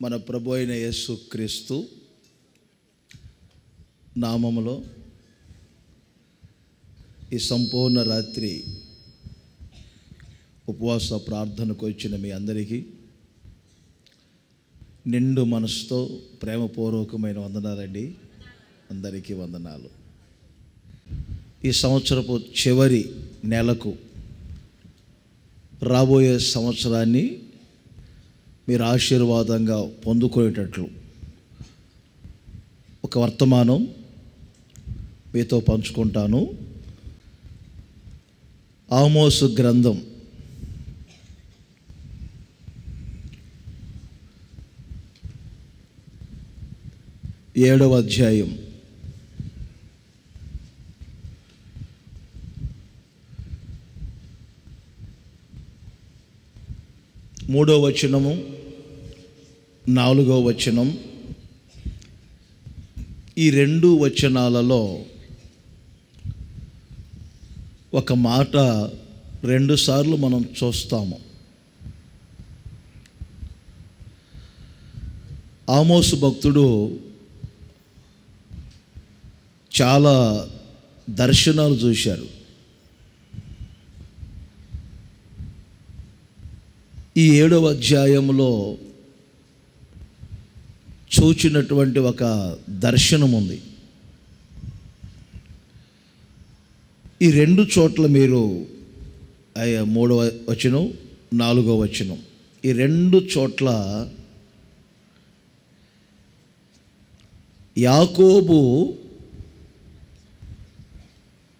మన ప్రభు అయిన యేసుక్రీస్తు నామములో ఈ సంపూర్ణ రాత్రి ఉపవాస ప్రార్థనకు వచ్చిన మీ అందరికీ నిండు మనసుతో ప్రేమపూర్వకమైన వందనాలండి. అందరికీ వందనాలు. ఈ సంవత్సరపు చివరి నెలకు రాబోయే సంవత్సరాన్ని మీరు ఆశీర్వాదంగా పొందుకునేటట్లు ఒక వర్తమానం మీతో పంచుకుంటాను. ఆమోసు గ్రంథం 7వ అధ్యాయం 3వ వచనము 4వ వచనం, ఈ రెండు వచనాలలో ఒక మాట రెండుసార్లు మనం చూస్తాము. ఆమోసు భక్తుడు చాలా దర్శనాలు చూశారు. ఈ 7వ అధ్యాయంలో చూచినటువంటి ఒక దర్శనం ఉంది. ఈ రెండు చోట్ల మీరు 3వ వచనం 4వ వచనం, ఈ రెండు చోట్ల యాకోబు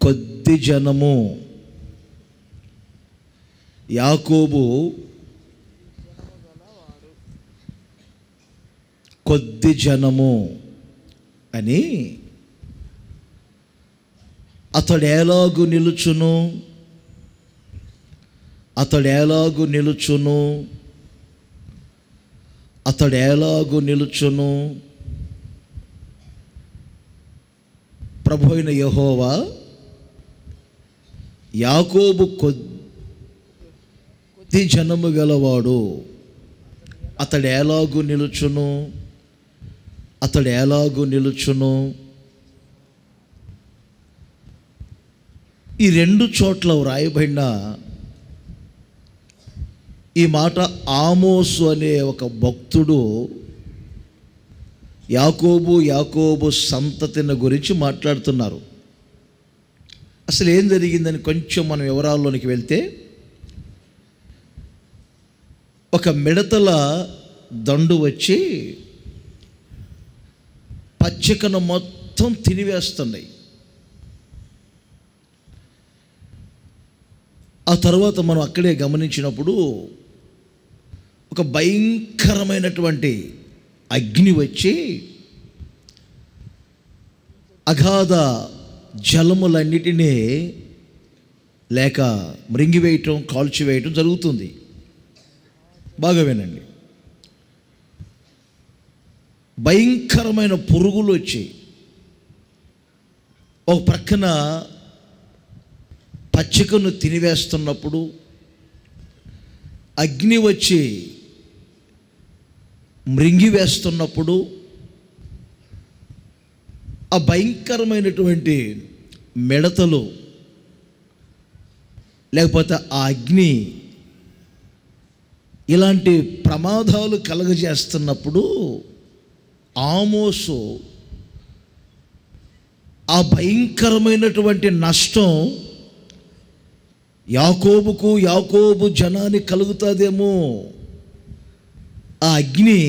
కొద్ది జనము, యాకోబు కొద్ది జనము అని, అతడు ఎలాగు నిలుచును, అతడు ఎలాగు నిలుచును, అతడు ఎలాగు నిలుచును. ప్రభు అయిన యెహోవా యాకోబు కొద్ది జనము గలవాడు, అతడు ఎలాగు నిలుచును, అతడు ఎలాగు నిలుచును. ఈ రెండు చోట్ల వ్రాయబడిన ఈ మాట ఆమోసు అనే ఒక భక్తుడు యాకోబు సంతతిని గురించి మాట్లాడుతున్నారు. అసలు ఏం జరిగిందని కొంచెం మనం వివరాల్లోనికి వెళ్తే, ఒక మిడతల దండు వచ్చి పచ్చికను మొత్తం తినివేస్తున్నాయి. ఆ తర్వాత మనం అక్కడే గమనించినప్పుడు ఒక భయంకరమైనటువంటి అగ్ని వచ్చి అగాధ జలములన్నిటినీ లేక మృంగివేయటం, కాల్చివేయటం జరుగుతుంది. బాగా వినండి. భయంకరమైన పురుగులు వచ్చి ఒక ప్రక్కన పచ్చికను తినివేస్తున్నప్పుడు, అగ్ని వచ్చి మృంగివేస్తున్నప్పుడు, ఆ భయంకరమైనటువంటి మిడతలు లేకపోతే ఆ అగ్ని ఇలాంటి ప్రమాదాలు కలగజేస్తున్నప్పుడు ఆమోసు ఆ భయంకరమైనటువంటి నష్టం యాకోబు జనానికి కలుగుతుందేమో, ఆ అగ్ని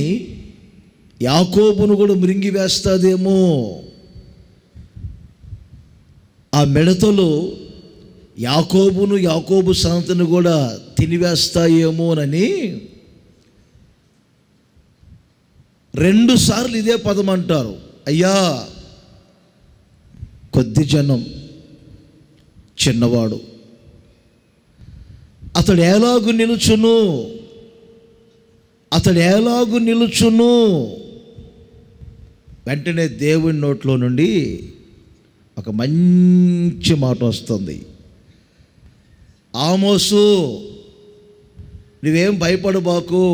యాకోబును కూడా మృంగివేస్తుందేమో, ఆ మిడతలు యాకోబు సంతతిని కూడా తినివేస్తాయేమోనని 2 సార్లు ఇదే పదం అంటారు. అయ్యా, కొద్ది జనం, చిన్నవాడు, అతడు ఎలాగు నిలుచును, అతడు ఎలాగు నిలుచును. వెంటనే దేవుని నోట్లో నుండి ఒక మంచి మాట వస్తుంది. ఆమోసు, నువ్వేం భయపడబాకు,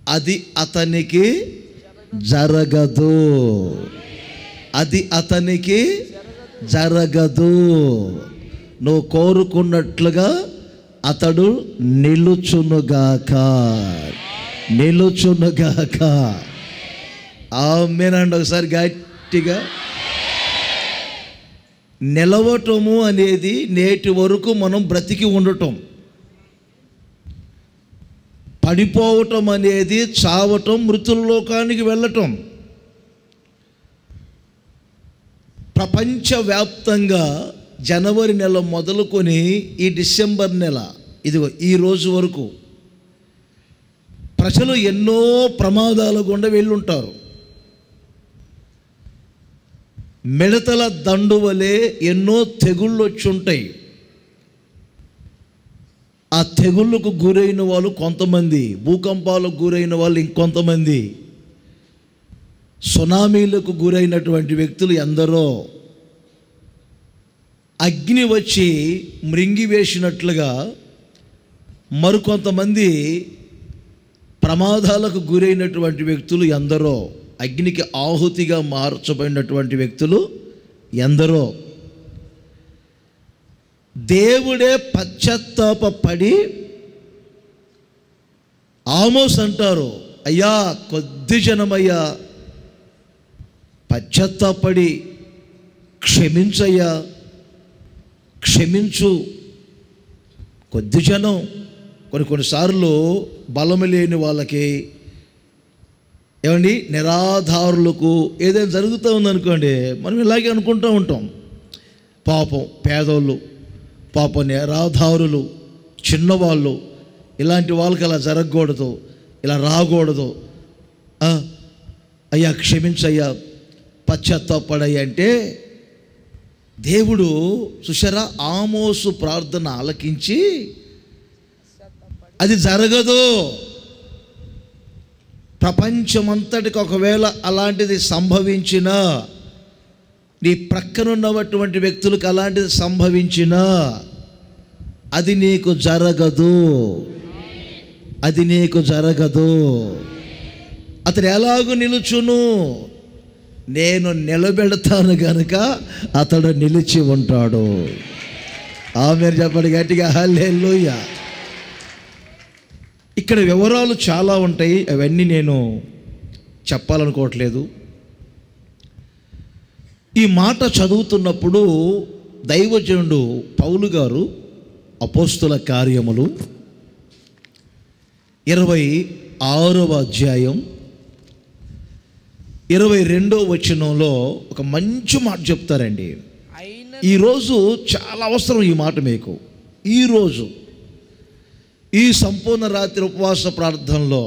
అది అతనికి జరగదు. అది అతనికి జరగదు. నువ్వు కోరుకున్నట్లుగా అతడు నిలుచునుగాక, నిలుచునుగాక. ఆమేనండి. ఒకసారి గట్టిగా. నిలవటము అనేది నేటి వరకు మనం బ్రతికి ఉండటం, పడిపోవటం అనేది చావటం, మృతుల్లోకానికి వెళ్ళటం. ప్రపంచవ్యాప్తంగా జనవరి నెల మొదలుకొని ఈ డిసెంబర్ నెల, ఇదిగో ఈ రోజు వరకు ప్రజలు ఎన్నో ప్రమాదాల గుండా వెళ్ళుంటారు. మిడతల దండు వలె ఎన్నో తెగుళ్ళు వచ్చి ఉంటాయి. ఆ తెగుళ్ళకు గురైన వాళ్ళు కొంతమంది, భూకంపాలకు గురైన వాళ్ళు ఇంకొంతమంది, సునామీలకు గురైనటువంటి వ్యక్తులు ఎందరో, అగ్ని వచ్చి మృంగివేసినట్లుగా మరికొంతమంది ప్రమాదాలకు గురైనటువంటి వ్యక్తులు ఎందరో, అగ్నికి ఆహుతిగా మార్చబడినటువంటి వ్యక్తులు ఎందరో. దేవుడే పశ్చాత్తాపడి, ఆమోస్ అంటారు, అయ్యా కొద్ది జనమయ్యా, పశ్చాత్తాపడి క్షమించయ్యా, క్షమించు. కొద్ది జనం. కొన్నిసార్లు బలము లేని వాళ్ళకి, ఏమండి, నిరాధారులకు ఏదైనా జరుగుతూ ఉందనుకోండి, మనం ఇలాగే అనుకుంటూ ఉంటాం. పాపం పేదోళ్ళు, పాపం నిరాధారులు, చిన్నవాళ్ళు, ఇలాంటి వాళ్ళకి అలా జరగకూడదు, ఇలా రాకూడదు. అయ్యా క్షమించయ్యా, పశ్చాత్తాపడయ్యా అంటే దేవుడు చూశారా, ఆమోసు ప్రార్థన ఆలకించి అది జరగదు. ప్రపంచమంతటికి ఒకవేళ అలాంటిది సంభవించినా, నీ ప్రక్కనున్నటువంటి వ్యక్తులకు అలాంటిది సంభవించినా, అది నీకు జరగదు, అది నీకు జరగదు. అతడు ఎలాగూ నిలుచును, నేను నిలబెడతాను కనుక అతడు నిలిచి ఉంటాడు. ఆమేన్ చెప్పండి గట్టిగా, హల్లెలూయా. ఇక్కడ వివరాలు చాలా ఉంటాయి, అవన్నీ నేను చెప్పాలనుకోవట్లేదు. ఈ మాట చదువుతున్నప్పుడు దైవజనుడు పౌలు గారు అపోస్తుల కార్యములు 26వ అధ్యాయం 22వ వచనంలో ఒక మంచి మాట చెప్తారండి. ఈరోజు చాలా అవసరం ఈ మాట మీకు. ఈరోజు ఈ సంపూర్ణ రాత్రి ఉపవాస ప్రార్థనలో,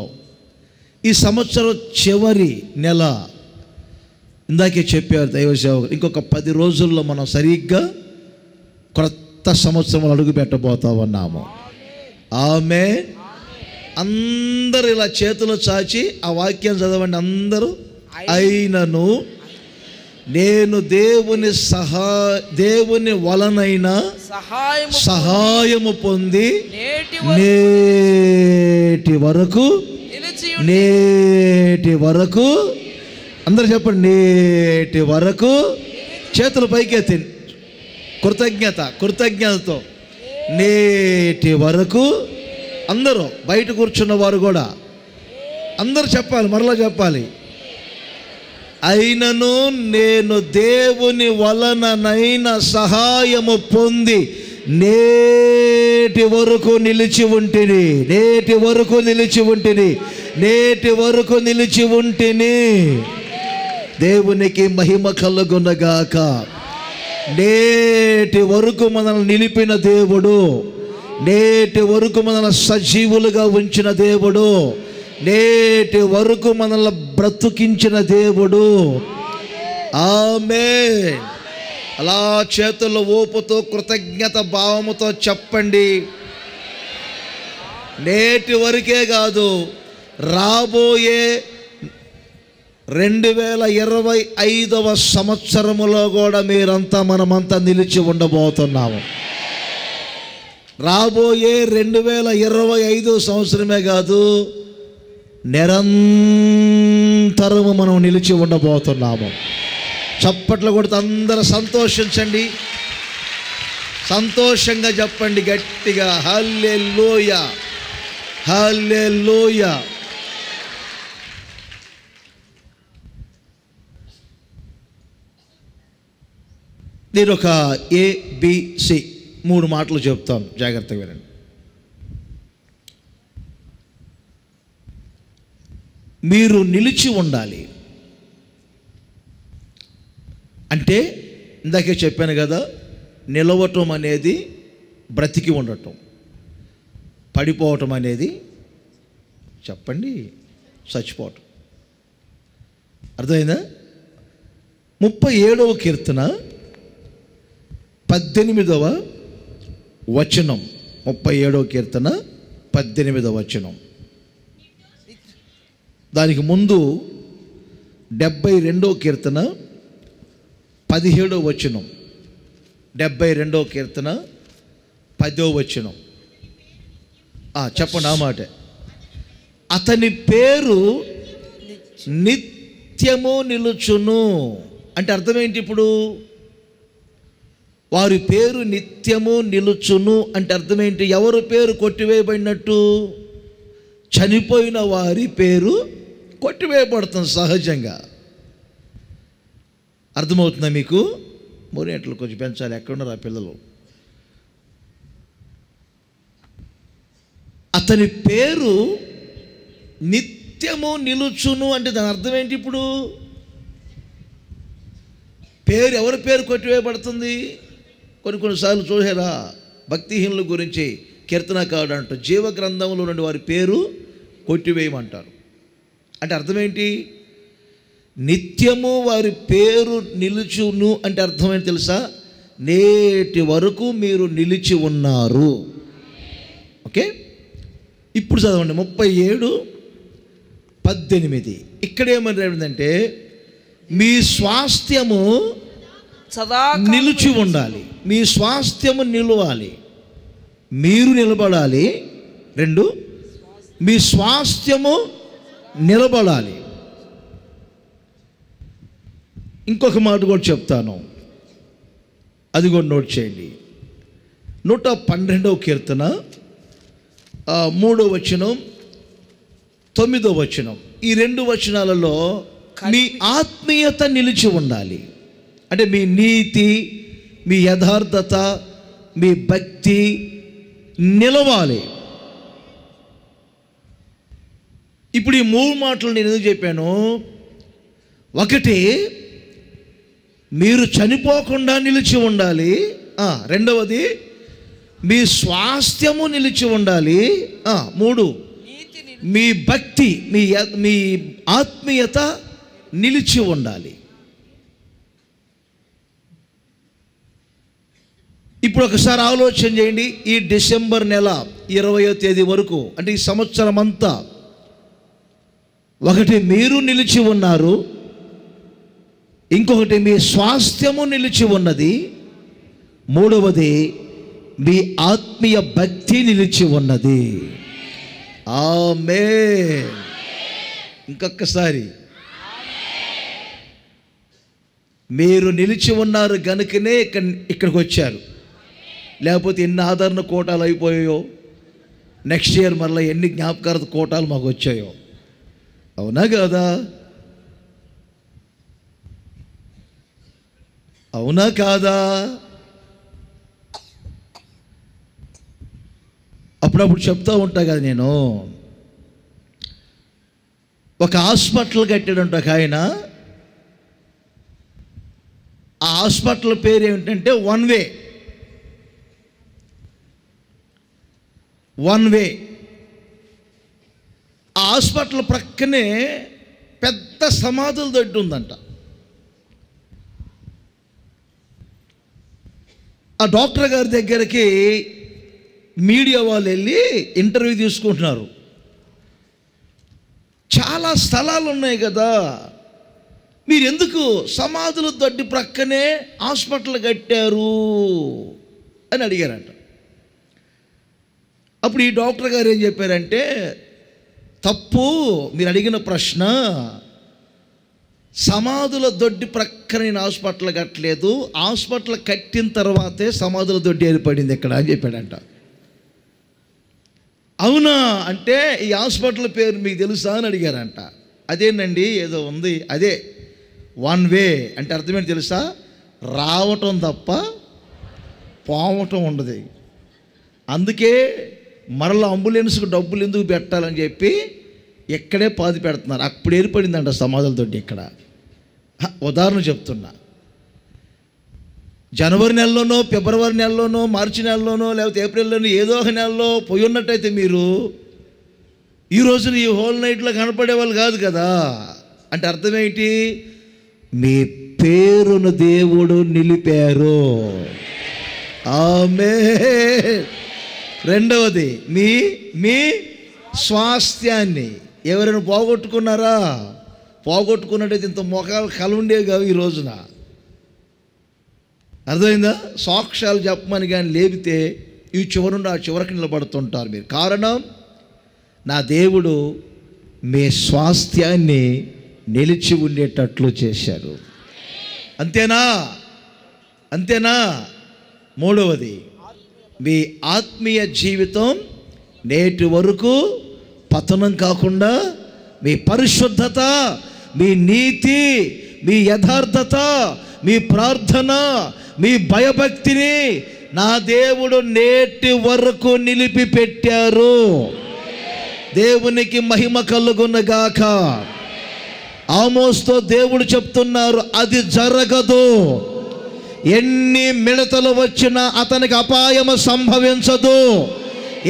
ఈ సంవత్సరం చివరి నెల, ఇందాకే చెప్పారు దైవ సేవకులు, ఇంకొక 10 రోజుల్లో మనం సరిగ్గా కొత్త సంవత్సరం అడుగు పెట్టబోతా ఉన్నాము. ఆమేన్. అందరూ ఇలా చేతులు చాచి ఆ వాక్యం చదవండి అందరూ. అయినను నేను దేవుని వలనైనా సహాయము పొంది నేటి వరకు అందరూ చెప్పండి, నేటి వరకు చేతులు పైకెత్తి కృతజ్ఞతతో నేటి వరకు. అందరూ బయట కూర్చున్న వారు కూడా అందరూ చెప్పాలి, మరలా చెప్పాలి. అయినను నేను దేవుని వలననైన సహాయము పొంది నేటి వరకు నిలిచి ఉంటిని, నేటి వరకు నిలిచి ఉంటిని. దేవునికి మహిమ కలుగునగాక. నేటి వరకు మనల్ని నిలిపిన దేవుడు, నేటి వరకు మనల్ని సజీవులుగా ఉంచిన దేవుడు, నేటి వరకు మనల్ని బ్రతుకించిన దేవుడు. ఆమేన్. అలా చేతుల్లో ఓపుతో కృతజ్ఞత భావముతో చెప్పండి. నేటి వరకే కాదు, రాబోయే 2025వ సంవత్సరములో కూడా మీరంతా మనమంతా నిలిచి ఉండబోతున్నాము. రాబోయే 2025 సంవత్సరమే కాదు, నిరంతరము మనం నిలిచి ఉండబోతున్నాము. చప్పట్లు కొడుతూ అందరూ సంతోషించండి, సంతోషంగా చెప్పండి గట్టిగా, హల్లెలూయా హల్లెలూయా. నేను ఒక ABC 3 మాటలు చెప్తాను, జాగ్రత్తగా వినండి. మీరు నిలిచి ఉండాలి అంటే ఇందాకే చెప్పాను కదా, నిలవటం అనేది బ్రతికి ఉండటం, పడిపోవటం అనేది చెప్పండి చచ్చిపోవటం. అర్థమైందా? 37వ కీర్తన 18వ వచనం. 37వ కీర్తన 18వ వచనం. దానికి ముందు 72వ కీర్తన 17వ వచనం. 72వ కీర్తన 10వ వచనం. చెప్పండి ఆ మాట. అతని పేరు నిత్యము నిలుచును అంటే అర్థం ఏంటి? ఇప్పుడు వారి పేరు నిత్యము నిలుచును అంటే అర్థం ఏంటి? ఎవరి పేరు కొట్టివేయబడినట్టు? చనిపోయిన వారి పేరు కొట్టివేయబడుతుంది సహజంగా. అర్థమవుతుందా మీకు? మూరేంట్లు కొంచెం పెంచాలి, ఎక్కడున్నారు ఆ పిల్లలు? అతని పేరు నిత్యము నిలుచును అంటే దాని అర్థం ఏంటి? ఇప్పుడు పేరు, ఎవరి పేరు కొట్టివేయబడుతుంది? కొన్నిసార్లు చూసారా భక్తిహీనుల గురించి కీర్తనకారుడు అంటారు, జీవ గ్రంథంలో నుండి వారి పేరు కొట్టివేయమంటారు. అంటే అర్థం ఏంటి? నిత్యము వారి పేరు నిలుచును అంటే అర్థం ఏంటి తెలుసా? నేటి వరకు మీరు నిలిచి ఉన్నారు. ఓకే, ఇప్పుడు చదవండి 37:18. ఇక్కడేమంటే మీ స్వాస్థ్యము నిలిచి ఉండాలి, మీ స్వాస్థ్యము నిలవాలి, మీరు నిలబడాలి. 2, మీ స్వాస్థ్యము నిలబడాలి. ఇంకొక మాట కూడా చెప్తాను, అది కూడా నోట్ చేయండి. 112వ కీర్తన 3వ వచనం 9వ వచనం. ఈ 2 వచనాలలో మీ ఆత్మీయత నిలిచి ఉండాలి. అంటే మీ నీతి, మీ యథార్థత, మీ భక్తి నిలవాలి. ఇప్పుడు ఈ 3 మాటలు నేను ఎందుకు చెప్పాను? ఒకటి, మీరు చనిపోకుండా నిలిచి ఉండాలి. రెండవది, మీ స్వాస్థ్యము నిలిచి ఉండాలి. 3, మీ భక్తి, మీ ఆత్మీయత నిలిచి ఉండాలి. ఇప్పుడు ఒకసారి ఆలోచన చేయండి. ఈ డిసెంబర్ నెల 20వ తేదీ వరకు అంటే ఈ సంవత్సరం అంతా, ఒకటి మీరు నిలిచి ఉన్నారు, ఇంకొకటి మీ స్వాస్థ్యము నిలిచి ఉన్నది, మూడవది మీ ఆత్మీయ భక్తి నిలిచి ఉన్నది. ఆమేన్. ఇంకొకసారి, మీరు నిలిచి ఉన్నారు గనుకనే ఇక్కడికి వచ్చారు. లేకపోతే ఎన్ని ఆదరణ కోటాలు అయిపోయాయో, నెక్స్ట్ ఇయర్ మరలా ఎన్ని జ్ఞాపకార్థ కోటాలు మాకు వచ్చాయో. అవునా కాదా? అవునా కాదా? అప్పుడప్పుడు చెప్తూ ఉంటా కదా నేను, ఒక హాస్పిటల్ కట్టాడంట ఒక ఆయన. ఆ హాస్పిటల్ పేరు ఏమిటంటే వన్ వే. ఆ హాస్పిటల్ ప్రక్కనే పెద్ద సమాధుల దొడ్డి ఉందంట. ఆ డాక్టర్ గారి దగ్గరికి మీడియా వాళ్ళు వెళ్ళి ఇంటర్వ్యూ తీసుకుంటున్నారు. చాలా స్థలాలు ఉన్నాయి కదా, మీరు ఎందుకు సమాధుల దొడ్డి ప్రక్కనే హాస్పిటల్ కట్టారు అని అడిగారంట. అప్పుడు ఈ డాక్టర్ గారు ఏం చెప్పారంటే, తప్పు. మీరు అడిగిన ప్రశ్న, సమాధుల దొడ్డి ప్రక్కన నేను హాస్పిటల్ కట్టలేదు, హాస్పిటల్ కట్టిన తర్వాతే సమాధుల దొడ్డి ఏర్పడింది ఇక్కడ అని చెప్పాడంట. అవునా అంటే ఈ హాస్పిటల్ పేరు మీకు తెలుసా అని అడిగారంట. అదేనండి ఏదో ఉంది, అదే వన్ వే అంటే అర్థమేంటి తెలుసా? రావటం తప్ప పోవటం ఉండదు. అందుకే మరలా అంబులెన్స్కి డబ్బులు ఎందుకు పెట్టాలని చెప్పి ఇక్కడే పాతి పెడుతున్నారు. అప్పుడు ఏర్పడిందంట సమాధుల దొడ్డి ఇక్కడ. ఉదాహరణ చెప్తున్నా. జనవరి నెలలోనో, ఫిబ్రవరి నెలలోనో, మార్చి నెలలోనో, లేకపోతే ఏప్రిల్లోనో ఏదో ఒక నెలలో పోయి ఉన్నట్టయితే మీరు ఈ రోజున ఈ హోల్ నైట్లో కనపడేవాళ్ళు కాదు కదా. అంటే అర్థమేంటి? మీ పేరును దేవుడు నిలిపారు. ఆమేన్. రెండవది, మీ మీ స్వాస్థ్యాన్ని ఎవరైనా పోగొట్టుకున్నారా? పోగొట్టుకున్నట్టయితే ఇంత మొఖాలు కలుండే కావు ఈ రోజున. అర్థమైందా? సాక్ష్యాలు చెప్పమని కానీ లేపితే ఈ చివరి నుండి ఆ చివరికి నిలబడుతుంటారు మీరు. కారణం, నా దేవుడు మీ స్వాస్థ్యాన్ని నిలిచి ఉండేటట్లు చేశారు. అంతేనా? అంతేనా? మూడవది, మీ ఆత్మీయ జీవితం నేటి వరకు పతనం కాకుండా మీ పరిశుద్ధత, మీ నీతి, మీ యథార్థత, మీ ప్రార్థన, మీ భయభక్తిని నా దేవుడు నేటి వరకు నిలిపి పెట్టారు. దేవునికి మహిమ కలుగునగాక. ఆమోస్తో దేవుడు చెప్తున్నారు, అది జరగదు. ఎన్ని మిడతలు వచ్చినా అతనికి అపాయము సంభవించదు.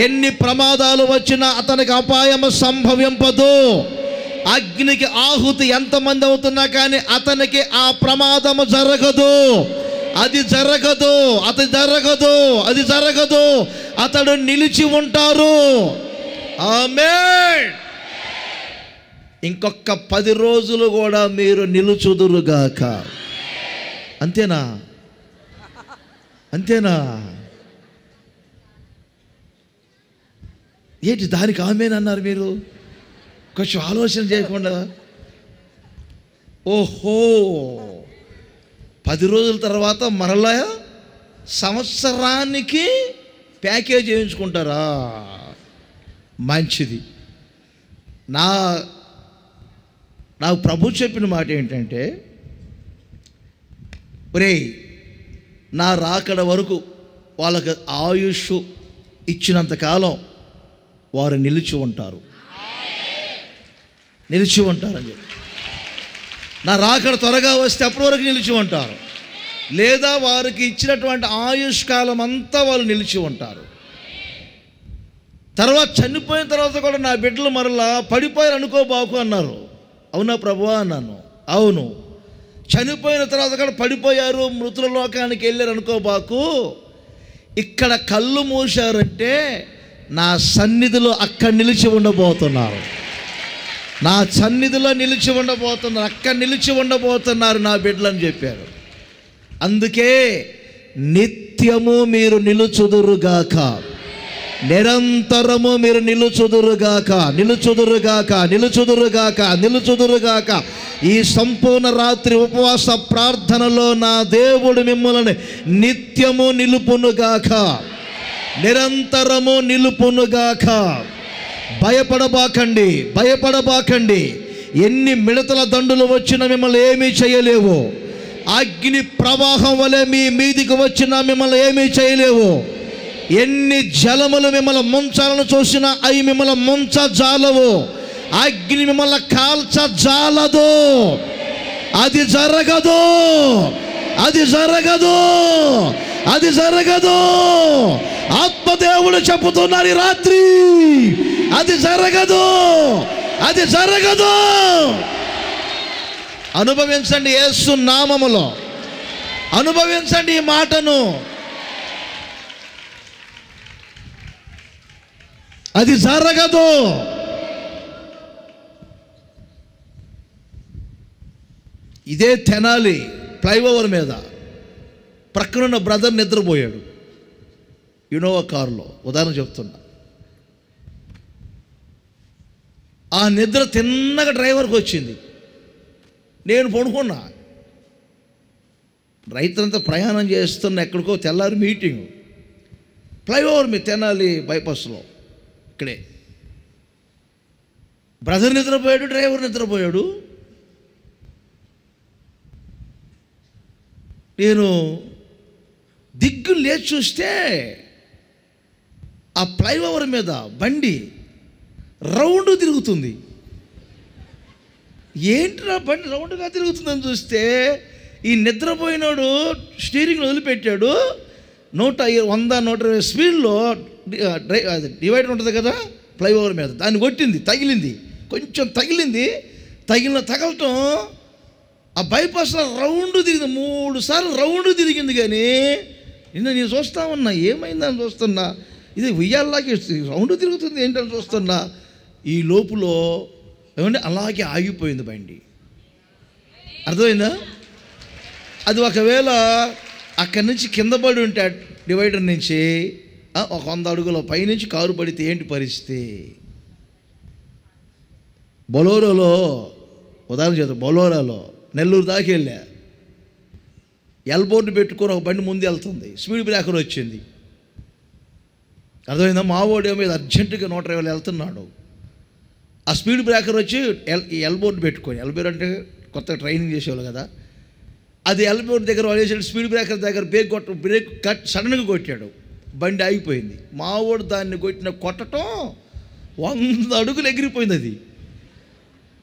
ఎన్ని ప్రమాదాలు వచ్చినా అతనికి అపాయము సంభవింపదు. అగ్నికి ఆహుతి ఎంతమంది అవుతున్నా కానీ అతనికి ఆ ప్రమాదము జరగదు. అది జరగదు, అది జరగదు, అది జరగదు. అతడు నిలిచి ఉంటారు. ఆమేన్. ఇంకొక 10 రోజులు కూడా మీరు నిలుచుదురుగాక. అంతేనా? అంతేనా? ఏంటి దానికి ఆమేన్ అన్నారు మీరు? కొంచెం ఆలోచన చేయకుండా. ఓహో, 10 రోజుల తర్వాత మరలా సంవత్సరానికి ప్యాకేజ్ వేయించుకుంటారా? మంచిది. నాకు ప్రభు చెప్పిన మాట ఏంటంటే, ఒరేయ్, నా రాకడ వరకు వాళ్ళకి ఆయుష్ ఇచ్చినంతకాలం వారు నిలిచి ఉంటారు. నిలిచి ఉంటారని చెప్పి, నా రాకడ త్వరగా వస్తే అప్పటి వరకు నిలిచి ఉంటారు. లేదా వారికి ఇచ్చినటువంటి ఆయుష్కాలం అంతా వాళ్ళు నిలిచి ఉంటారు. తర్వాత చనిపోయిన తర్వాత కూడా నా బిడ్డలు మరలా పడిపోయారు అనుకోబాకు అన్నారు. అవునా ప్రభువా అన్నాను. అవును, చనిపోయిన తర్వాత కూడా పడిపోయారు, మృతుల లోకానికి వెళ్ళారు అనుకోబాకు. ఇక్కడ కళ్ళు మూశారంటే నా సన్నిధిలో అక్కడ నిలిచి ఉండబోతున్నారు. నా సన్నిధిలో నిలిచి ఉండబోతున్నారు, అక్కడ నిలిచి ఉండబోతున్నారు నా బిడ్డలని చెప్పారు. అందుకే నిత్యము మీరు నిలుచుదురుగాక, నిరంతరము మీరు నిలుచుదురుగాక, నిలుచుదురుగాక, నిలుచుదురుగాక, నిలుచుదురుగాక. ఈ సంపూర్ణ రాత్రి ఉపవాస ప్రార్థనలో నా దేవుడు మిమ్మల్ని నిత్యము నిలుపునుగాక, నిరంతరము నిలుపునుగాక. భయపడబాకండి, భయపడబాకండి. ఎన్ని మిడతల దండులు వచ్చినా మిమ్మల్ని ఏమీ చేయలేవు. అగ్ని ప్రవాహం వలె మీ మీదికి వచ్చినా మిమ్మల్ని ఏమీ చేయలేవు. ఎన్ని జలములు మిమ్మల్ని ముంచాలను చూసినా అవి మిమ్మల్ని ముంచజాలవు. అగ్ని మిమ్మల్ని కాల్చజాలదు. అది జరగదు, అది జరగదు, అది జరగదు. ఆత్మదేవుడు చెప్పుతున్నారు ఈ రాత్రి, అది జరగదు, అది జరగదు. అనుభవించండి యేసు నామములో, అనుభవించండి ఈ మాటను. అది జరగదు. ఇదే తెనాలి ఫ్లైఓవర్ మీద ప్రక్కనున్న బ్రదర్ నిద్రపోయాడు ఇన్నోవా కారులో. ఉదాహరణ చెప్తున్నా. ఆ నిద్ర తిన్నగా డ్రైవర్కి వచ్చింది. నేను పడుకున్నా. రైతులంతా ప్రయాణం చేస్తున్న ఎక్కడికో, తెల్లారి మీటింగ్ ఫ్లైఓవర్ మీద తెనాలి బైపాస్లో ఇక్కడే. బ్రదర్ నిద్రపోయాడు, డ్రైవర్ నిద్రపోయాడు. నేను దిగ్గులు లేచి చూస్తే ఆ ఫ్లైఓవర్ మీద బండి రౌండ్ తిరుగుతుంది. ఏంట్రా బండి రౌండ్గా తిరుగుతుందని చూస్తే ఈ నిద్రపోయినాడు స్టీరింగ్ వదిలిపెట్టాడు. 100-120 స్పీడ్లో డివైడర్ ఉంటుంది కదా ఫ్లైఓవర్ మీద, దాన్ని కొట్టింది, తగిలింది, కొంచెం తగిలింది. తగలటం ఆ బైపాస్లో రౌండ్ తిరిగింది, 3 సార్లు రౌండ్ తిరిగింది. కానీ నేను చూస్తా ఉన్నా, ఏమైందని చూస్తున్నా, ఇది ఉయ్యాల్లాగే రౌండ్ తిరుగుతుంది ఏంటని చూస్తున్నా. ఈ లోపులో ఏమంటే అలాగే ఆగిపోయింది బండి. అర్థమైందా? అది ఒకవేళ అక్కడి నుంచి కింద పడి ఉంటే డివైడర్ నుంచి ఒక 100 అడుగుల పైనుంచి కారు పడితే ఏంటి పరిస్థితి? బొలోరోలో ఉదాహరణ చేద్దాం. బొలోరాలో నెల్లూరు దాకా వెళ్ళా, ఎల్బోర్డు పెట్టుకొని ఒక బండి ముందు వెళ్తుంది, స్పీడ్ బ్రేకర్ వచ్చింది. అర్థమైందా? మావోడి మీద అర్జెంటుగా 120 వెళ్తున్నాడు. ఆ స్పీడ్ బ్రేకర్ వచ్చి ఎల్బోర్డు పెట్టుకొని, ఎల్బోర్డు అంటే కొత్తగా ట్రైనింగ్ చేసేవాళ్ళు కదా, అది ఎల్బోర్డు దగ్గర వేసాడు. స్పీడ్ బ్రేకర్ దగ్గర బ్రేక్ కట్ సడన్గా కొట్టాడు, బండి ఆగిపోయింది. మావోడు దాన్ని కొట్టడం 100 అడుగులు ఎగిరిపోయింది. అది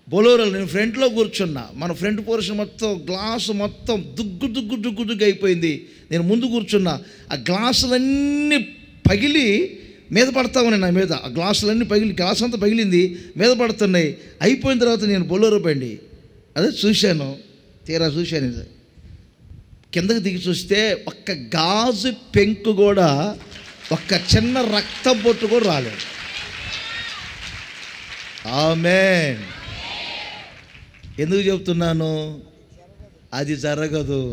బొలోరోలో నేను ఫ్రంట్లో కూర్చున్నా. మన ఫ్రంట్ పోర్షన్ మొత్తం గ్లాసు మొత్తం దుగ్గు అయిపోయింది. నేను ముందు కూర్చున్నా. ఆ గ్లాసులన్నీ పగిలి మీద పడతా ఉన్నాయి నా మీద. ఆ గ్లాసులన్నీ పగిలి, గ్లాస్ అంతా పగిలింది, మీద పడుతున్నాయి. అయిపోయిన తర్వాత నేను బొలోరో బండి అదే చూశాను, తీరా చూశాను. ఇది కిందకి దిగి చూస్తే ఒక్క గాజు పెంకు కూడా, ఒక్క చిన్న రక్త బొట్టు కూడా రాలేదు. ఆమేన్. ఎందుకు చెప్తున్నాను? అది జరగదు.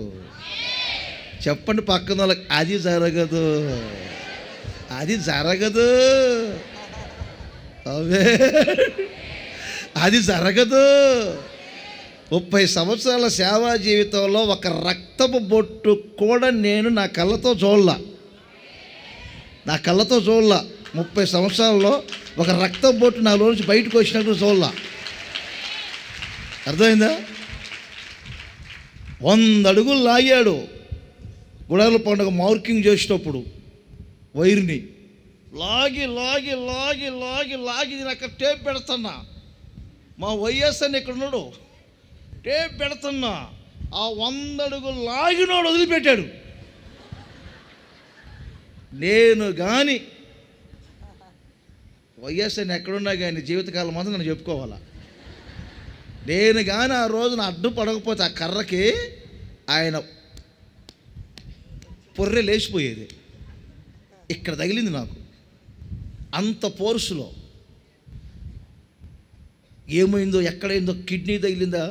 చెప్పండి పక్కన వాళ్ళకి, అది జరగదు, అది జరగదు. అది జరగదు. 30 సంవత్సరాల సేవా జీవితంలో ఒక రక్తపు బొట్టు కూడా నేను నా కళ్ళతో చూడలా. 30 సంవత్సరాల్లో ఒక రక్తపు బొట్టు నాలో నుంచి బయటకు వచ్చినట్టు చూడలా. అర్థమైందా? 100 అడుగులు లాగాడు. గుడాల పండుగ మార్కింగ్ చేసేటప్పుడు వైర్ని లాగి నేను అక్కడ టేప్ పెడుతున్నా. మా వైఎస్ఆర్ని ఇక్కడ ఉన్నాడు, టేప్ పెడుతున్నా. ఆ 100 అడుగులు లాగినోడు వదిలిపెట్టాడు. నేను కానీ వైఎస్ఆర్ని ఎక్కడున్నా కానీ జీవితకాలం అంతా నన్ను చెప్పుకోవాలా. నేను కానీ ఆ రోజున అడ్డు పడకపోతే ఆ కర్రకి ఆయన పొర్రె లేచిపోయేది. ఇక్కడ తగిలింది నాకు, అంత ఫోర్సులో. ఏమైందో, ఎక్కడైందో, కిడ్నీ తగిలిందా,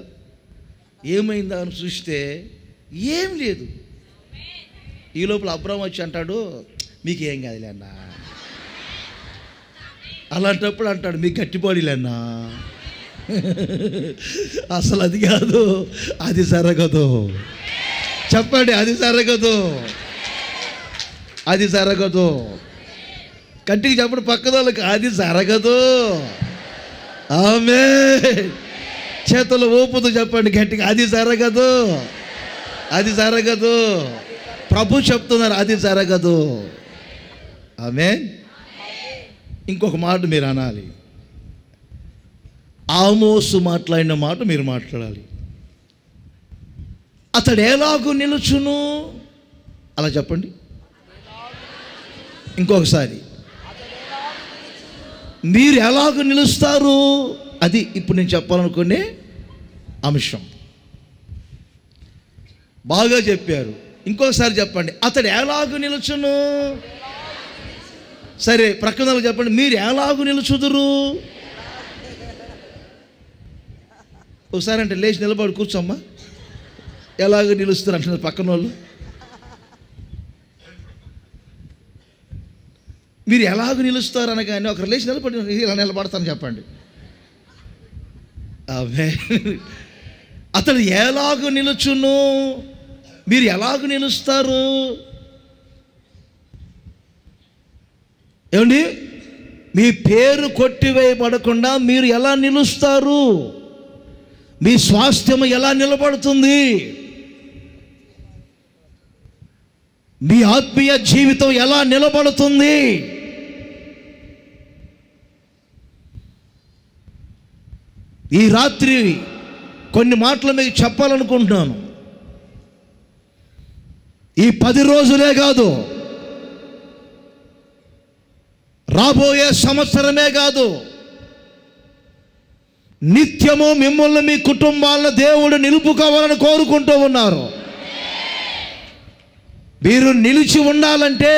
ఏమైందా అని చూస్తే ఏం లేదు. ఈ లోపల అబ్రాహం వచ్చి అంటాడు, మీకు ఏం కాదులే అన్న. అలాంటప్పుడు అంటాడు, మీకు గట్టిపోడిలే అన్నా. అసలు అది కాదు, అది జరగదు. చెప్పండి, అది జరగదు, అది జరగదు. కంటికి చెప్పండి పక్కన వాళ్ళకి, అది జరగదు. ఆమేన్. చేతులు ఊపుతూ చెప్పండి గట్టిగా, అది జరగదు, అది జరగదు. ప్రభు చెప్తున్నారు, అది జరగదు. ఆమేన్. ఇంకొక మాట మీరు అనాలి. ఆమోసు మాట్లాడిన మాట మీరు మాట్లాడాలి. అతడు ఎలాగూ నిలుచును, అలా చెప్పండి ఇంకొకసారి. మీరు ఎలాగూ నిలుస్తారు, అది ఇప్పుడు నేను చెప్పాలనుకునే అంశం. బాగా చెప్పారు. ఇంకొకసారి చెప్పండి, అతడు ఎలాగూ నిలుచును. సరే, ప్రక్కన చెప్పండి, మీరు ఎలాగూ నిలుచుదురు. ఒకసారి అంటే లేచి నిలబడి కూర్చోమ్మా. ఎలాగ నిలుస్తారు అంటున్నారు పక్కన వాళ్ళు. మీరు ఎలాగ నిలుస్తారు అనగానే ఒకరు లేచి నిలబడి ఇలా నిలబడతాను చెప్పండి. అతడు ఎలాగూ నిలుచును? మీరు ఎలాగూ నిలుస్తారు? ఏమండి, మీ పేరు కొట్టివేయబడకుండా మీరు ఎలా నిలుస్తారు? మీ స్వాస్థ్యం ఎలా నిలబడుతుంది? మీ ఆత్మీయ జీవితం ఎలా నిలబడుతుంది? ఈ రాత్రి కొన్ని మాటలు మీకు చెప్పాలనుకుంటున్నాను. ఈ 10 రోజులే కాదు, రాబోయే సంవత్సరమే కాదు, నిత్యము మిమ్మల్ని మీ కుటుంబాలను దేవుడు నిలుపుకోవాలని కోరుకుంటూ ఉన్నారు. మీరు నిలిచి ఉండాలంటే